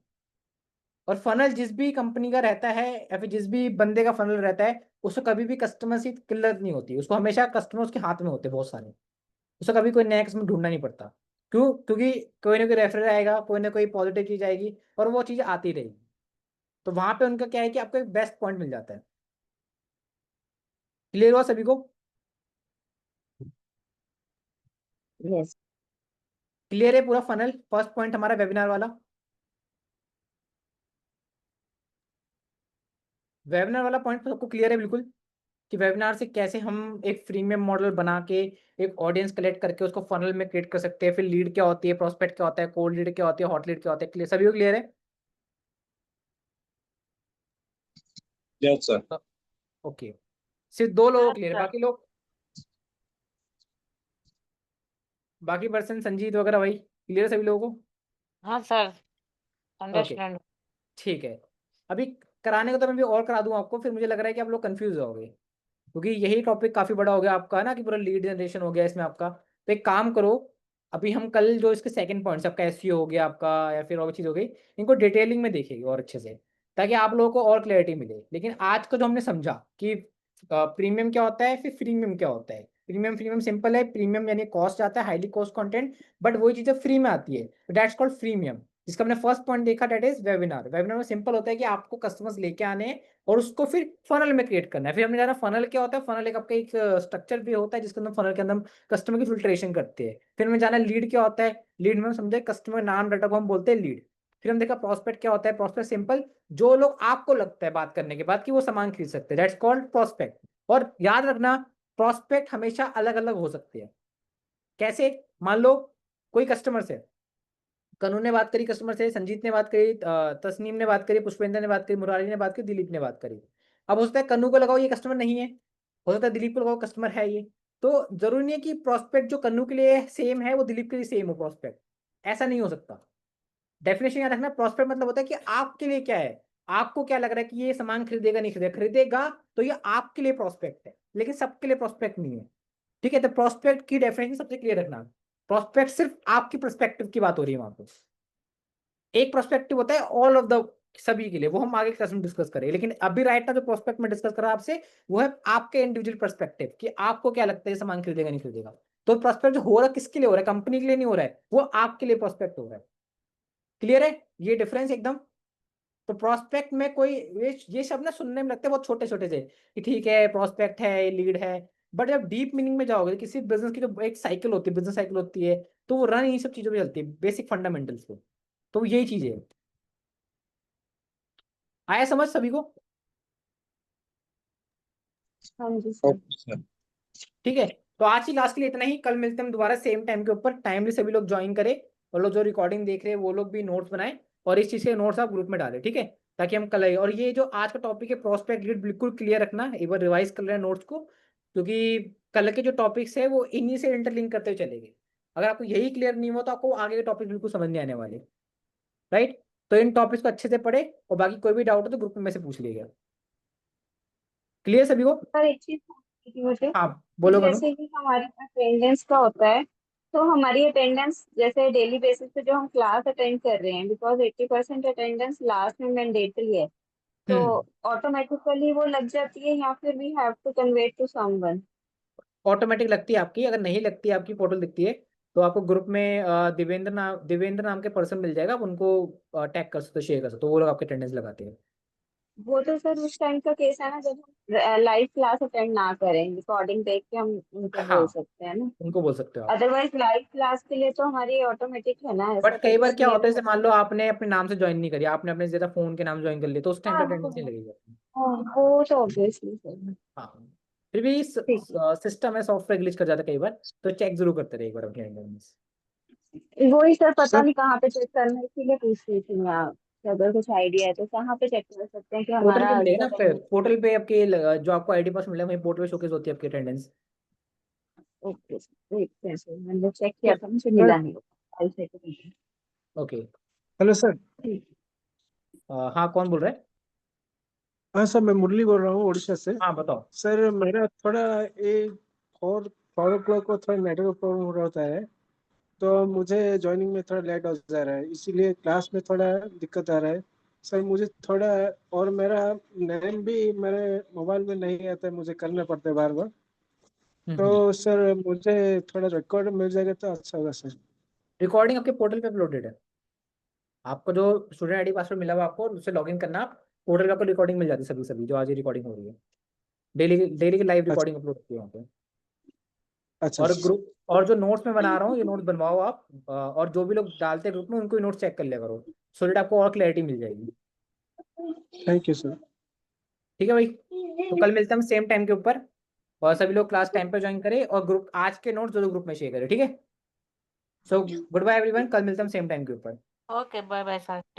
Speaker 1: और फनल जिस भी कंपनी का रहता है या फिर जिस भी बंदे का फनल रहता है, उसको कभी भी कस्टमर से किल्लत नहीं होती, उसको हमेशा कस्टमर उसके हाथ में होते हैं बहुत सारे, उसको कभी कोई नया कस्टमर ढूंढना नहीं पड़ता। क्यों? क्योंकि कोई ना कोई रेफरल आएगा, कोई ना कोई पॉजिटिव चीज आएगी और वो चीज आती रहेगी। तो वहां पे उनका क्या है कि आपको एक बेस्ट पॉइंट मिल जाता है। क्लियर हुआ सभी को?
Speaker 3: यस।
Speaker 1: क्लियर है पूरा फनल, फर्स्ट पॉइंट हमारा वेबिनार वाला? वेबिनार वाला पॉइंट सबको क्लियर है बिल्कुल, कि वेबिनार से कैसे हम एक फ्रीमियम मॉडल बना के एक ऑडियंस कलेक्ट करके उसको फनल में क्रिएट कर सकते हैं। फिर लीड क्या होती है, प्रोस्पेक्ट क्या होता है, कोल्ड लीड क्या होती है, हॉट लीड क्या होता है, क्लियर? सभी को क्लियर है?
Speaker 6: Yes sir.
Speaker 1: ओके, सिर्फ 2 लोग
Speaker 3: हाँ
Speaker 1: क्लियर,
Speaker 3: सर।
Speaker 1: बाकी लोग, बाकी पर्सन संजीत वगैरह भाई क्लियर सभी लोगों को?
Speaker 5: हाँ सर,
Speaker 1: ओके,
Speaker 5: अंडरस्टैंड।
Speaker 1: ठीक है। अभी कराने को तो मैं भी और करा दूं आपको, फिर मुझे लग रहा है कि आप लोग कंफ्यूज होगे, क्योंकि यही टॉपिक काफी बड़ा हो गया आपका ना, कि पूरा लीड जनरेशन हो गया इसमें आपका। तो एक काम करो, अभी हम कल जो इसके सेकंड पॉइंट्स, आपका SEO हो गया आपका, या फिर और चीज हो गई, इनको डिटेलिंग में देखेंगे और अच्छे से, ताकि आप लोगों को और क्लैरिटी मिले। लेकिन आज का जो हमने समझा कि प्रीमियम क्या होता है, फिर फ्रीमियम क्या होता है। प्रीमियम, प्रीमियम सिंपल है, प्रीमियम यानी कॉस्ट आता है, हाईली कॉस्ट कंटेंट, बट वही चीजें फ्री में आती है, दैट्स कॉल्ड प्रीमियम। जिसका हमने फर्स्ट पॉइंट देखा, दैट इज वेबिनार। वेबिनार में सिंपल होता है कि आपको कस्टमर्स लेके आने हैं और उसको फिर फनल में क्रिएट करना है। फिर हमने जाना फनल क्या होता है, फनल एक आपका एक स्ट्रक्चर भी होता है जिसके अंदर, फनल के अंदर हम कस्टमर की फिल्ट्रेशन करते हैं। फिर हमें जाना लीड क्या होता है, लीड में हम समझे कस्टमर नाम डाटा को हम बोलते हैं लीड। फिर हम देखा प्रोस्पेक्ट क्या होता है, प्रोस्पेक्ट सिंपल, जो लोग आपको लगता है बात करने के बाद कि वो सामान खरीद सकते हैं, दैट्स कॉल्ड प्रोस्पेक्ट। और याद रखना, प्रोस्पेक्ट हमेशा अलग अलग हो सकते हैं। कैसे? मान लो कोई कस्टमर से, कनु ने बात करी कस्टमर से, संजीत ने बात करी, तस्नीम ने बात करी, पुष्पेंद्र ने बात करी, मुरारी ने बात करी, दिलीप ने बात करी। अब हो सकता है कन्नू को लगाओ ये कस्टमर नहीं है, हो सकता है दिलीप को लगाओ कस्टमर है ये। तो जरूरी नहीं है कि प्रोस्पेक्ट जो कन्नू के लिए सेम है वो दिलीप के लिए सेम हो प्रोस्पेक्ट, ऐसा नहीं हो सकता। डेफिनेशन याद रखना, प्रोस्पेक्ट मतलब होता है कि आपके लिए क्या है, आपको क्या लग रहा है कि ये सामान खरीदेगा नहीं खरीदेगा, खरीदेगा तो ये आपके लिए प्रोस्पेक्ट है, लेकिन सबके लिए प्रोस्पेक्ट नहीं है। ठीक है, तो प्रोस्पेक्ट की डेफिनेशन सबसे क्लियर रखना, प्रोस्पेक्ट सिर्फ आपकी पर्सपेक्टिव की बात हो रही है वहां पर। एक प्रोस्पेक्टिव होता है ऑल ऑफ द सभी के लिए, वो हम आगे क्लास में डिस्कस करेंगे। लेकिन अभी राइट ना जो प्रोस्पेक्ट में डिस्कस करा आपसे, वो है आपके इंडिविजुअल पर्सपेक्टिव, कि आपको क्या लगता है सामान खरीदेगा नहीं खरीदेगा। तो प्रोस्पेक्ट जो हो रहा है किसके लिए हो रहा है, कंपनी के लिए नहीं हो रहा है, वो आपके लिए प्रोस्पेक्ट हो रहा है। क्लियर है ये डिफरेंस एकदम? तो प्रोस्पेक्ट में कोई ये शब्द ना सुनने में लगते हैं बहुत छोटे छोटे से, कि ठीक है प्रोस्पेक्ट है, लीड है, बट जब डीप मीनिंग में जाओगे, किसी बिजनेस की जो एक साइकिल होती है, बिजनेस साइकिल होती है, तो वो रन इन सब चीजों पे चलती है, बेसिक फंडामेंटल्स पे। तो यही चीज है। आया समझ सभी को?
Speaker 3: हाँ जी सर।
Speaker 6: Okay sir.
Speaker 1: ठीक है, तो आज की क्लास के लिए इतना ही। कल मिलते हैं हम दोबारा सेम टाइम के ऊपर। टाइमली सभी लोग ज्वाइन करें, और लोग जो रिकॉर्डिंग देख रहे हैं वो लोग भी नोट्स बनाएं, और इस चीज के नोट्स आप ग्रुप में डालें, ठीक है, ताकि हम कल आए। और ये जो आज का टॉपिक है प्रोस्पेक्ट लीड, बिल्कुल क्लियर रखना, एक बार रिवाइज कर लेना नोट्स को, क्योंकि कल के जो टॉपिक्स है वो इन्हीं से इंटरलिंक करते हुए चलेंगे। अगर आपको यही क्लियर नहीं हुआ तो आपको आगे के टॉपिक बिल्कुल समझ नहीं आने वाले, राइट? तो इन टॉपिक्स को अच्छे से पढ़े, और बाकी कोई भी डाउट हो तो ग्रुप में से पूछ लीजिएगा। क्लियर सभी को?
Speaker 3: सर एक चीज पूछनी थी मुझे,
Speaker 1: हाँ
Speaker 3: कि
Speaker 1: बोलो मनु।
Speaker 3: जैसे कि हमारी अटेंडेंस का होता है, तो हमारी अटेंडेंस जैसे डेली बेसिस पे जो हम क्लास अटेंड कर रहे हैं, बिकॉज 80% अटेंडेंस लास्ट में मैंडेटरी है, तो ऑटोमेटिकली वो लग जाती है या फिर we have to convey to someone?
Speaker 1: Automatic लगती है आपकी। अगर नहीं लगती है आपकी, पोर्टल दिखती है, तो आपको ग्रुप में देवेंद्र नाम के पर्सन मिल जाएगा, आप उनको टैग कर सकते हो, शेयर कर सकते हो, वो लोग आपके अटेंडेंस लगाते हैं।
Speaker 3: वो तो सर उस टाइम का केस है ना, जब हम लाइव क्लास अटेंड ना करें, रिकॉर्डिंग देख के हम उनको
Speaker 1: हाँ,
Speaker 3: बोल सकते हैं ना।
Speaker 1: उनको बोल सकते हो आप।
Speaker 3: अदरवाइज लाइव क्लास के लिए तो हमारी ऑटोमेटिक है ना, ऐसा
Speaker 1: बट
Speaker 3: तो
Speaker 1: कई बार
Speaker 3: कुछ
Speaker 1: क्या
Speaker 3: नहीं है
Speaker 1: होता है,
Speaker 3: ना।
Speaker 1: जैसे मान लो आपने अपने नाम से ज्वाइन नहीं करी, आपने अपने ज्यादा फोन के नाम ज्वाइन कर लिया, तो उस टाइम पे
Speaker 3: हाँ
Speaker 1: अटेंडेंस नहीं लगेगी आपकी।
Speaker 3: वो तो ऑब्वियसली सर।
Speaker 1: हाँ, फिर भी
Speaker 3: ठीक
Speaker 1: सिस्टम है, सॉफ्टवेयर ग्लिच कर जाता है कई बार, तो चेक जरूर करते रहे एक बार अपनी अटेंडेंस।
Speaker 3: है, वही सर पता
Speaker 2: सर
Speaker 3: नहीं कहाँ पे चेक करना है, इसीलिए पूछ रही थी मैं आपसे, अगर कुछ आइडिया है तो कहाँ पे चेक कर सकते हैं कि
Speaker 1: पोर्टल पे
Speaker 3: हमारा
Speaker 1: मिलेगा ना आपके,
Speaker 3: अटेंडेंस?
Speaker 1: पोर्टल पे आपके जो आपको आईडी पास मिलेगा, वहीं पोर्टल पे शोकेस होती है आपकी अटेंडेंस।
Speaker 3: ओके सर, देखते हैं सर, मैंने चेक
Speaker 1: ठीक
Speaker 3: किया
Speaker 1: है,
Speaker 3: था, मुझे
Speaker 2: सर
Speaker 3: मिला नहीं। कल से ठीक
Speaker 1: ओके।
Speaker 2: Hello sir.
Speaker 3: है।
Speaker 1: हाँ, कौन बोल रहा है?
Speaker 2: हाँ सर, मैं मुरली बोल रहा हूँ उड़ीसा से।
Speaker 1: हाँ बताओ।
Speaker 2: सर मेरा थोड़ा एक 4 o'clock को थोड़ा नेटवर्क प्रॉब्लम हो रहा होता है, तो मुझे ज्वाइनिंग में थोड़ा लेट हो जा रहा है, इसीलिए क्लास में थोड़ा दिक्कत आ रहा है। सर मुझे थोड़ा, और मेरा नेम भी मेरे मोबाइल में नहीं आता है, मुझे करना पड़ता है बार बार। तो सर मुझे थोड़ा रिकॉर्ड मिल जाएगा तो अच्छा होगा सर।
Speaker 1: रिकॉर्डिंग आपके पोर्टल पे अपलोडेड है। आपको जो स्टूडेंट आईडी पासवर्ड मिला हुआ, आपको उससे लॉगिन करना, आप पोर्टल पे आपको रिकॉर्डिंग मिल जाती है, सभी सभी जो आज ये रिकॉर्डिंग हो रही है, डेली डेली की लाइव
Speaker 2: अच्छा
Speaker 1: रिकॉर्डिंग अपलोड होती है वहाँ पे।
Speaker 2: अच्छा
Speaker 1: और
Speaker 2: अच्छा।
Speaker 1: ग्रुप, और जो नोट्स में बना रहा हूँ, ये नोट्स बनवाओ आप, और जो भी लोग डालते हैं ग्रुप में उनको नोट्स चेक कर लिया करो, सो दैट आपको और क्लैरिटी मिल जाएगी।
Speaker 2: Thank you sir.
Speaker 1: ठीक है भाई, तो कल मिलते हैं हम सेम टाइम के ऊपर, और सभी लोग क्लास टाइम पे ज्वाइन करें, और ग्रुप आज के नोट्स जो ग्रुप में शेयर करें, ठीक है? सो गुड बाय एवरीवन, कल मिलते हैं हम सेम टाइम के ऊपर।
Speaker 5: Okay, bye bye sir.